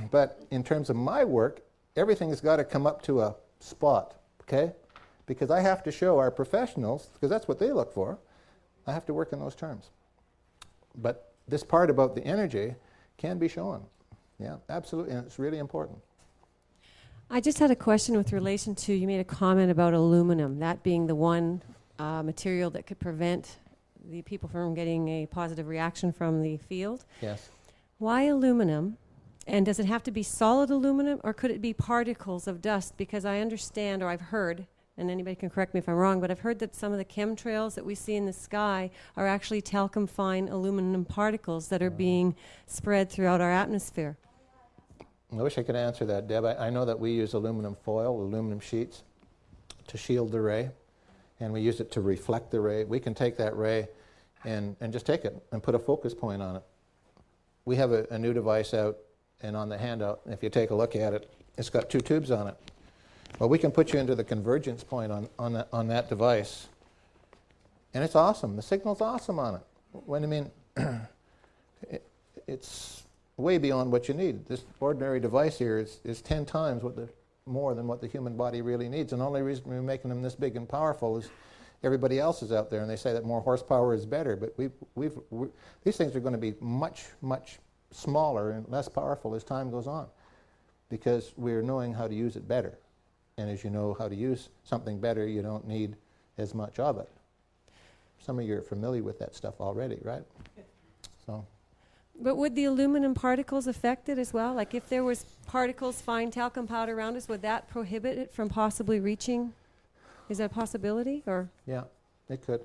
But in terms of my work, everything has got to come up to a spot, okay? Because I have to show our professionals, because that's what they look for, I have to work in those terms. But this part about the energy can be shown. Yeah, absolutely, and it's really important.
I just had a question with relation to, you made a comment about aluminum, that being the one material that could prevent the people from getting a positive reaction from the field.
Yes.
Why aluminum? And does it have to be solid aluminum, or could it be particles of dust? Because I understand, or I've heard, and anybody can correct me if I'm wrong, but I've heard that some of the chemtrails that we see in the sky are actually talcum fine aluminum particles that are being spread throughout our atmosphere.
I wish I could answer that, Deb. I know that we use aluminum foil, aluminum sheets, to shield the ray, and we use it to reflect the ray. We can take that ray and just take it and put a focus point on it. We have a new device out, and on the handout, if you take a look at it, it's got 2 tubes on it. Well, we can put you into the convergence point on that device, and it's awesome. The signal's awesome on it. When I mean, it's way beyond what you need. This ordinary device here is 10 times more than what the human body really needs, and the only reason we're making them this big and powerful is everybody else is out there, and they say that more horsepower is better, but these things are going to be much, much smaller and less powerful as time goes on, because we're knowing how to use it better. And as you know how to use something better, you don't need as much of it. Some of you are familiar with that stuff already, right? So.
But would the aluminum particles affect it as well? Like if there was particles, fine talcum powder around us, would that prohibit it from possibly reaching? Is that a possibility, or?
Yeah, it could.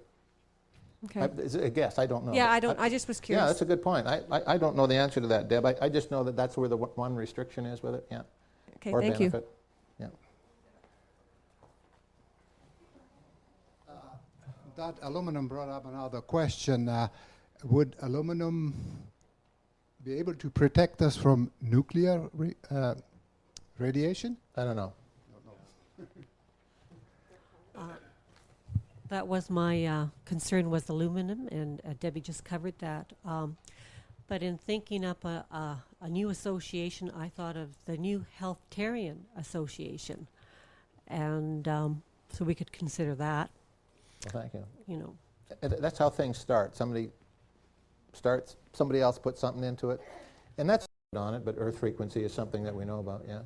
Okay.
It's a guess, I don't know.
Yeah, I just was curious.
Yeah, that's a good point. I don't know the answer to that, Deb. I just know that that's where the one restriction is with it, yeah.
Okay,
Or
thank
benefit. Yeah.
That aluminum brought up another question. Would aluminum be able to protect us from nuclear radiation?
I don't know.
That was my concern, was aluminum, and Debbie just covered that. But in thinking up a new association, I thought of the new Healthcarian Association, and so we could consider that.
Well, thank you.
You know,
That's how things start. Somebody starts, somebody else puts something into it, and that's on it, but earth frequency is something that we know about, yes.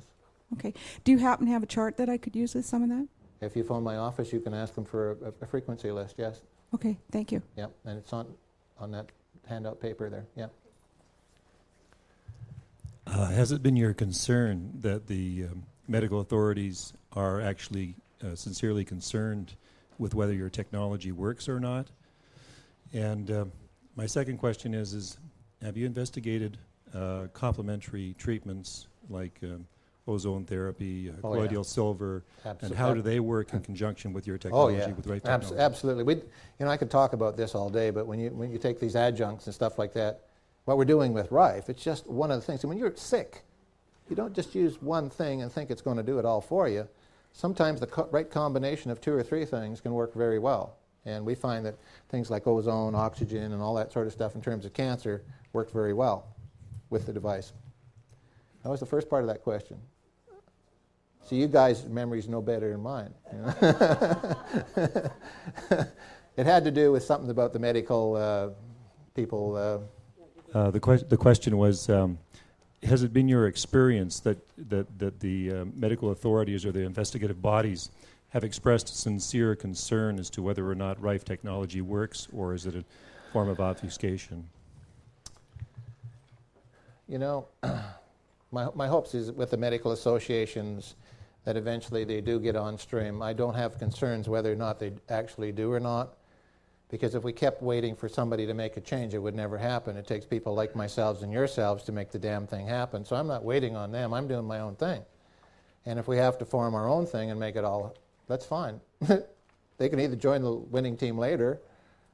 Okay. Do you happen to have a chart that I could use with some of that?
If you phone my office, you can ask them for a frequency list, yes.
Okay, thank you.
Yep, and it's on that handout paper there, yep.
Has it been your concern that the medical authorities are actually sincerely concerned with whether your technology works or not? And my second question is have you investigated complementary treatments like ozone therapy, colloidal silver, and how do they work in conjunction with your technology, with Rife Technology?
Absolutely. I could talk about this all day, but when you take these adjuncts and stuff like that, what we're doing with Rife, it's just one of the things. And when you're sick, you don't just use one thing and think it's going to do it all for you. Sometimes the right combination of 2 or 3 things can work very well. And we find that things like ozone, oxygen, and all that sort of stuff in terms of cancer work very well with the device. That was the first part of that question. So you guys' memory's no better than mine. You know? It had to do with something about the medical people.
The question was, has it been your experience that the medical authorities or the investigative bodies have expressed sincere concern as to whether or not Rife technology works, or is it a form of obfuscation?
You know, my hopes is with the medical associations that eventually they do get on stream. I don't have concerns whether or not they actually do or not, because if we kept waiting for somebody to make a change, it would never happen. It takes people like myself and yourselves to make the damn thing happen. So I'm not waiting on them. I'm doing my own thing. And if we have to form our own thing and make it all, that's fine. They can either join the winning team later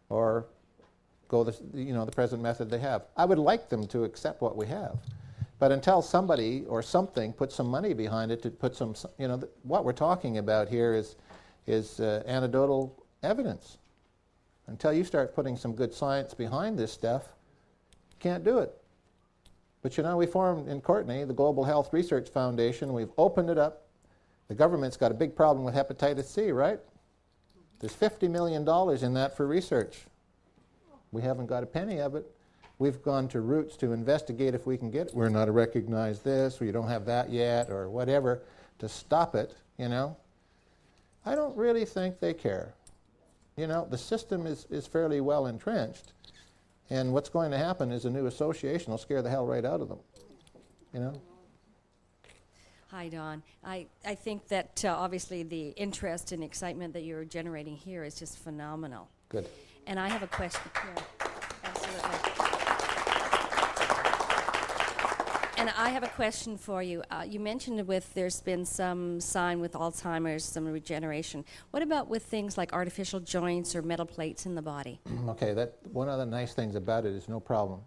or go the present method they have. I would like them to accept what we have. But until somebody or something puts some money behind it to put some, what we're talking about here is anecdotal evidence. Until you start putting some good science behind this stuff, you can't do it. But we formed in Courtenay the Global Health Research Foundation. We've opened it up. The government's got a big problem with hepatitis C, right? There's $50 million in that for research. We haven't got a penny of it. We've gone to roots to investigate if we can get it. We're not to recognize this, or you don't have that yet, or whatever, to stop it, I don't really think they care. The system is fairly well entrenched, and what's going to happen is a new association will scare the hell right out of them,
Hi, Don. I think that obviously the interest and excitement that you're generating here is just phenomenal.
Good.
And I have a question. Yeah, absolutely. And I have a question for you. You mentioned there's been some sign with Alzheimer's, some regeneration. What about with things like artificial joints or metal plates in the body?
Okay, one of the nice things about it is no problem.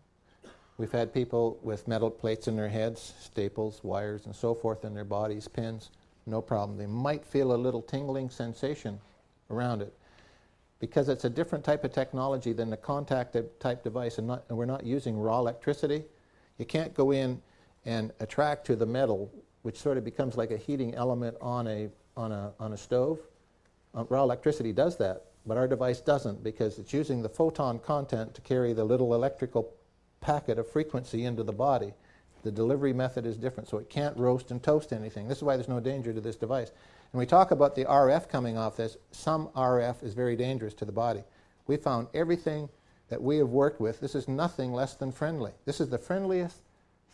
We've had people with metal plates in their heads, staples, wires, and so forth in their bodies, pins, no problem. They might feel a little tingling sensation around it because it's a different type of technology than the contact type device, and we're not using raw electricity. You can't go in and attract to the metal, which sort of becomes like a heating element on a stove. Raw electricity does that. but our device doesn't, because it's using the photon content to carry the little electrical packet of frequency into the body. The delivery method is different, so it can't roast and toast anything. This is why there's no danger to this device. And we talk about the RF coming off this. Some RF is very dangerous to the body. We found everything that we have worked with, this is nothing less than friendly. This is the friendliest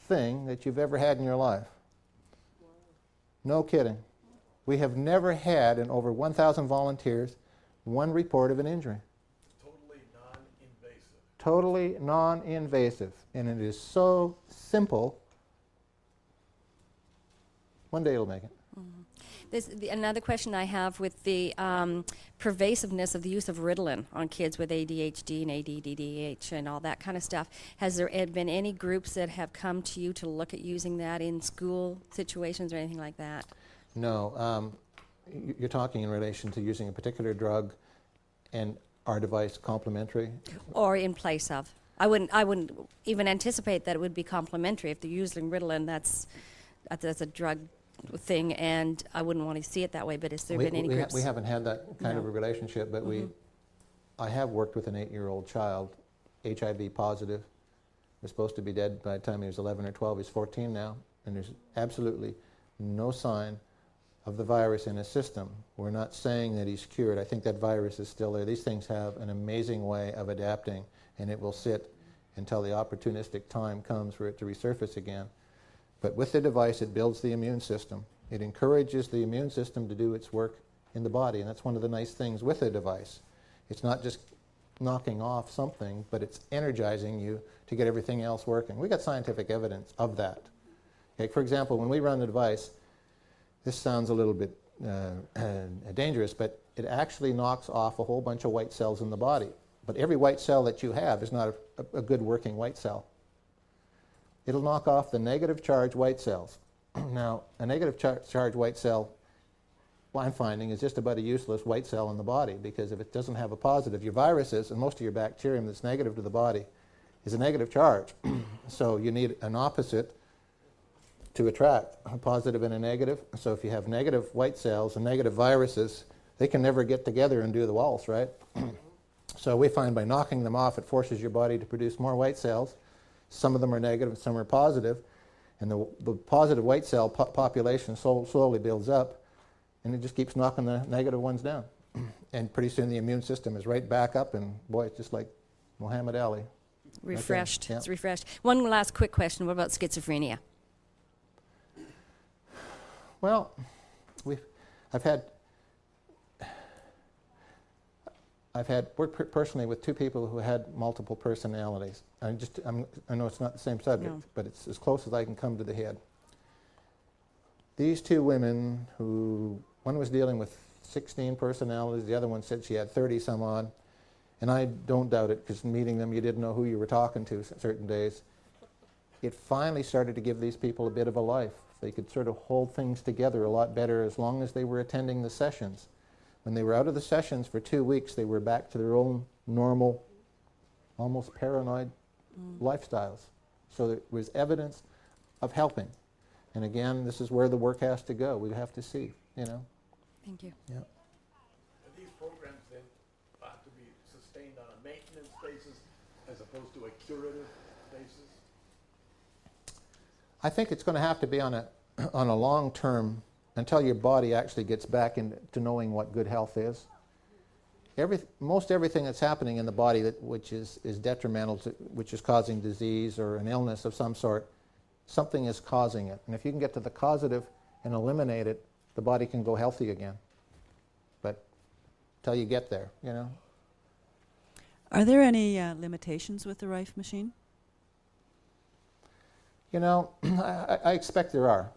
thing that you've ever had in your life. No kidding. We have never had, in over 1,000 volunteers, one report of an injury.
Totally non-invasive.
Totally non-invasive. And it is so simple. One day it'll make it.
Another question I have with the pervasiveness of the use of Ritalin on kids with ADHD and ADDH and all that kind of stuff. Has there been any groups that have come to you to look at using that in school situations or anything like that?
No. You're talking in relation to using a particular drug and our device complementary?
Or in place of. I wouldn't even anticipate that it would be complementary. If they're using Ritalin, that's a drug thing, and I wouldn't want to see it that way, but has there been any groups?
We haven't had that kind of a relationship, but I have worked with an 8-year-old child, HIV positive, was supposed to be dead by the time he was 11 or 12. He's 14 now, and there's absolutely no sign of the virus in his system. We're not saying that he's cured. I think that virus is still there. These things have an amazing way of adapting, and it will sit until the opportunistic time comes for it to resurface again. But with the device, it builds the immune system. It encourages the immune system to do its work in the body, and that's one of the nice things with the device. It's not just knocking off something, but it's energizing you to get everything else working. We got scientific evidence of that. Okay, for example, when we run the device, this sounds a little bit dangerous, but it actually knocks off a whole bunch of white cells in the body. But every white cell that you have is not a good working white cell. It'll knock off the negative charge white cells. Now, a negative charge white cell, what I'm finding, is just about a useless white cell in the body, because if it doesn't have a positive, your viruses and most of your bacterium that's negative to the body is a negative charge. So you need an opposite to attract, a positive and a negative. So if you have negative white cells and negative viruses, they can never get together and do the waltz, right? So we find by knocking them off, it forces your body to produce more white cells. Some of them are negative, some are positive, and the positive white cell population slowly builds up, and it just keeps knocking the negative ones down. And pretty soon the immune system is right back up, and boy, it's just like Muhammad Ali.
Refreshed.
Okay. Yeah.
It's refreshed. One last quick question. What about schizophrenia?
Well, I've had worked personally with 2 people who had multiple personalities. I know it's not the same subject, but it's as close as I can come to the head. These 2 women, one was dealing with 16 personalities, the other one said she had 30 some odd, and I don't doubt it, because meeting them you didn't know who you were talking to certain days. It finally started to give these people a bit of a life. They could sort of hold things together a lot better as long as they were attending the sessions. When they were out of the sessions for 2 weeks, they were back to their own normal, almost paranoid lifestyles. So there was evidence of helping. And again, this is where the work has to go. We have to see, you know.
Thank you.
Yeah.
And these programs then have to be sustained on a maintenance basis as opposed to a curative basis?
I think it's going to have to be on a long term, until your body actually gets back into knowing what good health is. Most everything that's happening in the body which is detrimental, which is causing disease or an illness of some sort, something is causing it. And if you can get to the causative and eliminate it, the body can go healthy again. But till you get there, you know.
Are there any limitations with the Rife machine?
You know, I expect there are.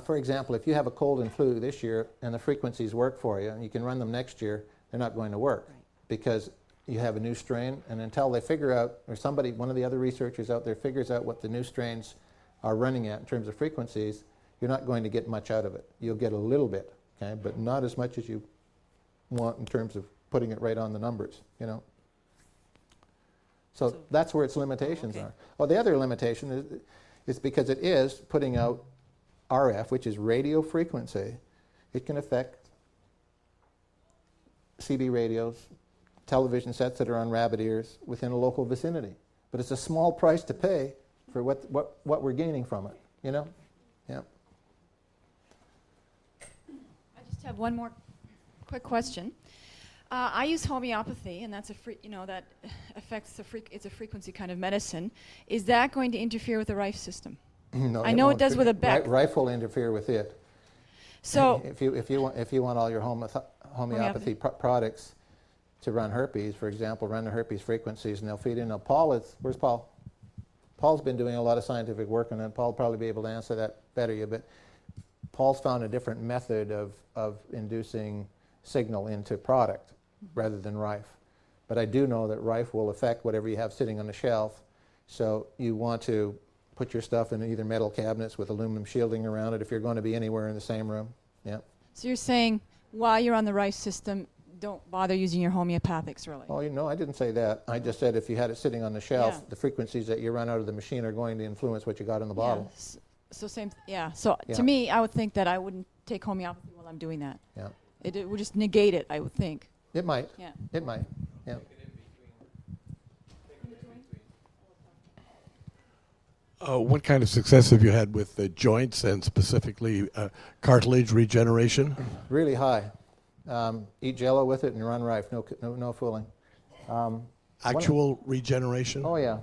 For example, if you have a cold and flu this year and the frequencies work for you and you can run them next year, they're not going to work because you have a new strain, and until they figure out, or one of the other researchers out there figures out what the new strains are running at in terms of frequencies, you're not going to get much out of it. You'll get a little bit, okay, but not as much as you want in terms of putting it right on the numbers, you know. So that's where its limitations are. Well, the other limitation is because it is putting out RF, which is radio frequency. It can affect CB radios, television sets that are on rabbit ears within a local vicinity. But it's a small price to pay for what we're gaining from it, you know? Yeah.
I just have one more quick question. I use homeopathy, and that's that affects it's a frequency kind of medicine. Is that going to interfere with the Rife system?
No,
I know it does with a Beck.
Rife will interfere with it.
So
if you want all your homeopathy products to run herpes, for example, run the herpes frequencies, and they'll feed in. Now, where's Paul? Paul's been doing a lot of scientific work on that. Paul will probably be able to answer that better, but Paul's found a different method of inducing signal into product rather than Rife. But I do know that Rife will affect whatever you have sitting on the shelf. So you want to put your stuff in either metal cabinets with aluminum shielding around it if you're going to be anywhere in the same room. Yeah.
So you're saying while you're on the Rife system, don't bother using your homeopathics, really?
Oh, I didn't say that. I just said if you had it sitting on the shelf, the frequencies that you run out of the machine are going to influence what you got in the bottle.
So to me, I would think that I wouldn't take homeopathy while I'm doing that.
Yeah.
It would just negate it, I would think.
It might.
Yeah.
It might. Yeah.
What kind of success have you had with the joints and specifically cartilage regeneration?
Really high. Eat Jello with it and run Rife. No fooling.
Actual regeneration?
Oh yeah.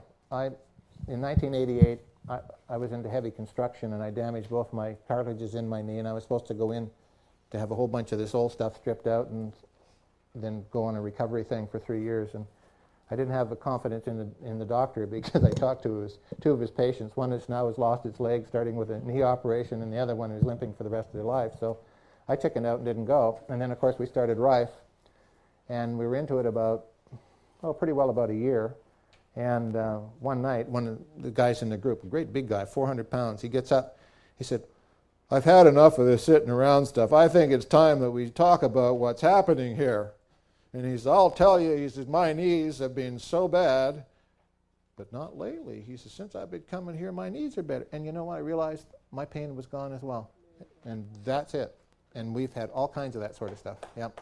In 1988, I was into heavy construction and I damaged both my cartilages in my knee, and I was supposed to go in to have a whole bunch of this old stuff stripped out and then go on a recovery thing for 3 years. And I didn't have the confidence in the doctor because I talked to two of his patients. One has lost its leg, starting with a knee operation, and the other one is limping for the rest of their life. So I chickened out and didn't go. And then, of course, we started Rife, and we were into it pretty well about a year. And one night, one of the guys in the group, a great big guy, 400 pounds, he gets up, he said, "I've had enough of this sitting around stuff. I think it's time that we talk about what's happening here." And he says, "I'll tell you," he says, "my knees have been so bad, but not lately." He says, "Since I've been coming here, my knees are better." And you know what? I realized my pain was gone as well. And that's it. And we've had all kinds of that sort of stuff. Yep.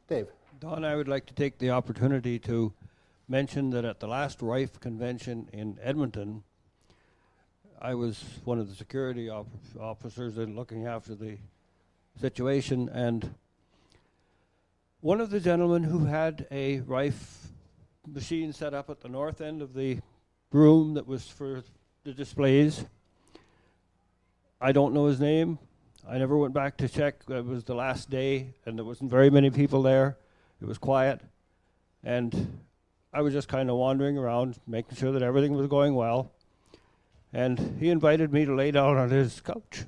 Dave.
Don, I would like to take the opportunity to mention that at the last Rife convention in Edmonton, I was one of the security officers and looking after the situation, and one of the gentlemen who had a Rife machine set up at the north end of the room that was for the displays, I don't know his name. I never went back to check. It was the last day, and there wasn't very many people there. It was quiet, and I was just kind of wandering around, making sure that everything was going well. And he invited me to lay down on his couch.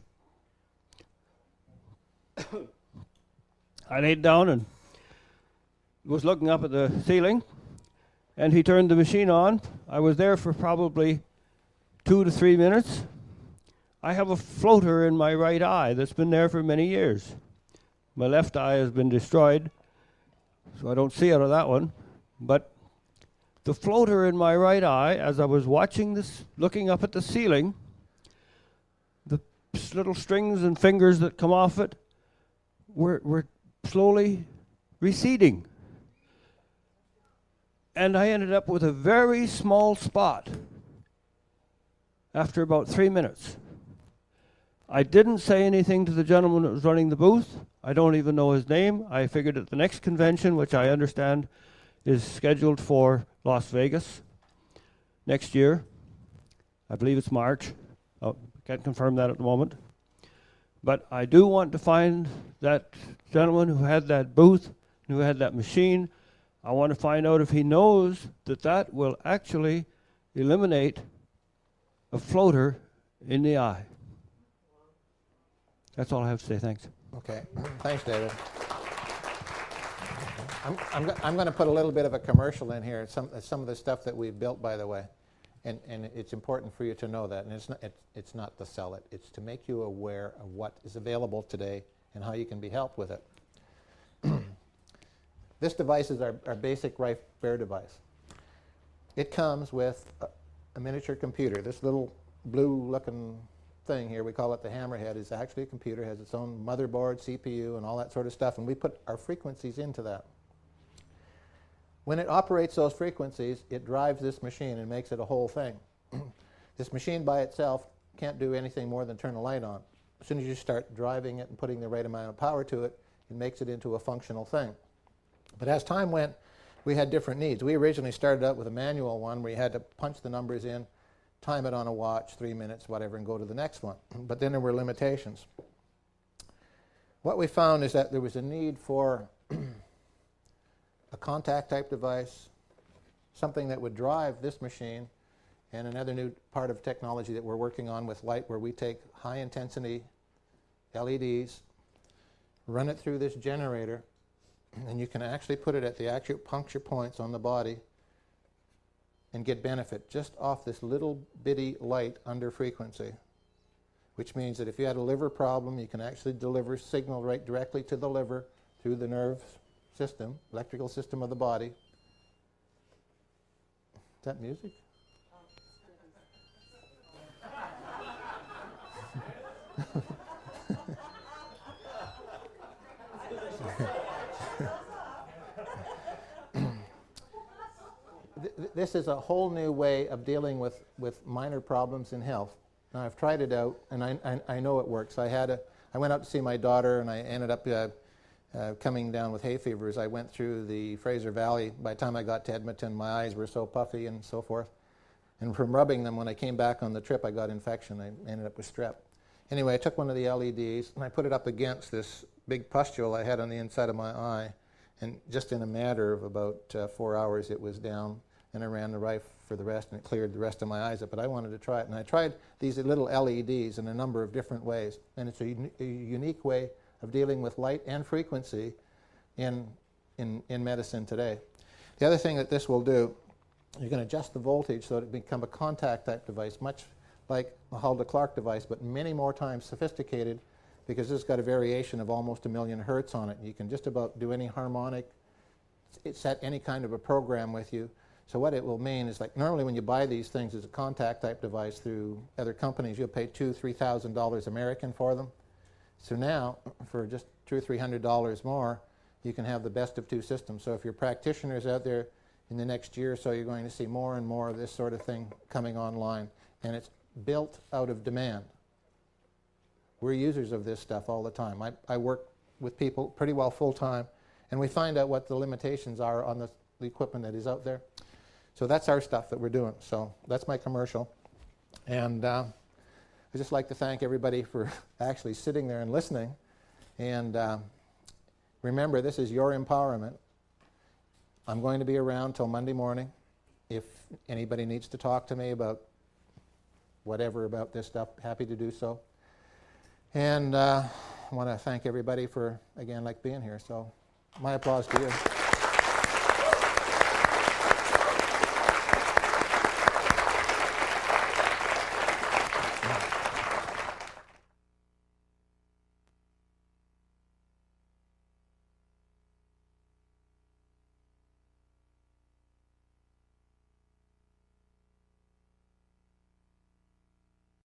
I laid down and was looking up at the ceiling, and he turned the machine on. I was there for probably 2 to 3 minutes. I have a floater in my right eye that's been there for many years. My left eye has been destroyed, so I don't see out of that one. But the floater in my right eye, as I was watching this, looking up at the ceiling, the little strings and fingers that come off it were slowly receding. And I ended up with a very small spot after about 3 minutes. I didn't say anything to the gentleman that was running the booth. I don't even know his name. I figured at the next convention, which I understand is scheduled for Las Vegas next year, I believe it's March. Can't confirm that at the moment. But I do want to find that gentleman who had that booth, who had that machine. I want to find out if he knows that that will actually eliminate a floater in the eye. That's all I have to say. Thanks.
Okay. Thanks, David. I'm going to put a little bit of a commercial in here. Some of the stuff that we've built, by the way, and it's important for you to know that. And it's not to sell it. It's to make you aware of what is available today and how you can be helped with it. This device is our basic Rife Bear device. It comes with a miniature computer. This little blue-looking thing here, we call it the hammerhead, is actually a computer, has its own motherboard, CPU, and all that sort of stuff, and we put our frequencies into that. When it operates those frequencies, it drives this machine and makes it a whole thing. This machine by itself can't do anything more than turn a light on. As soon as you start driving it and putting the right amount of power to it, it makes it into a functional thing. But as time went, we had different needs. We originally started out with a manual one where you had to punch the numbers in, time it on a watch, 3 minutes, whatever, and go to the next one. But then there were limitations. What we found is that there was a need for a contact type device, something that would drive this machine, and another new part of technology that we're working on with light, where we take high intensity LEDs, run it through this generator, and you can actually put it at the acupuncture points on the body and get benefit just off this little bitty light under frequency, which means that if you had a liver problem, you can actually deliver signal right directly to the liver through the nerve system, electrical system of the body. Is that music? This is a whole new way of dealing with minor problems in health. Now, I've tried it out, and I know it works. I went out to see my daughter, and I ended up coming down with hay fever as I went through the Fraser Valley. By the time I got to Edmonton, my eyes were so puffy and so forth. And from rubbing them, when I came back on the trip, I got infection. I ended up with strep. Anyway, I took one of the LEDs, and I put it up against this big pustule I had on the inside of my eye. And just in a matter of about 4 hours, it was down. And I ran the Rife for the rest, and it cleared the rest of my eyes up. But I wanted to try it. And I tried these little LEDs in a number of different ways. And it's a unique way of dealing with light and frequency in medicine today. The other thing that this will do, you can adjust the voltage so that it become a contact type device, much like a Hulda-Clark device, but many more times sophisticated, because it's got a variation of almost 1,000,000 hertz on it. You can just about do any harmonic, set any kind of a program with you. So what it will mean is, like, normally when you buy these things as a contact type device through other companies, you'll pay $2,000 to $3,000 American for them. So now, for just $200 or $300 more, you can have the best of two systems. So if you're practitioners out there, in the next year or so, you're going to see more and more of this sort of thing coming online. And it's built out of demand. We're users of this stuff all the time. I work with people pretty well full time, and we find out what the limitations are on the equipment that is out there. So that's our stuff that we're doing. So that's my commercial. And I'd just like to thank everybody for actually sitting there and listening. And remember, this is your empowerment. I'm going to be around till Monday morning. If anybody needs to talk to me about whatever about this stuff, happy to do so. And I want to thank everybody for, again, being here. So my applause to you.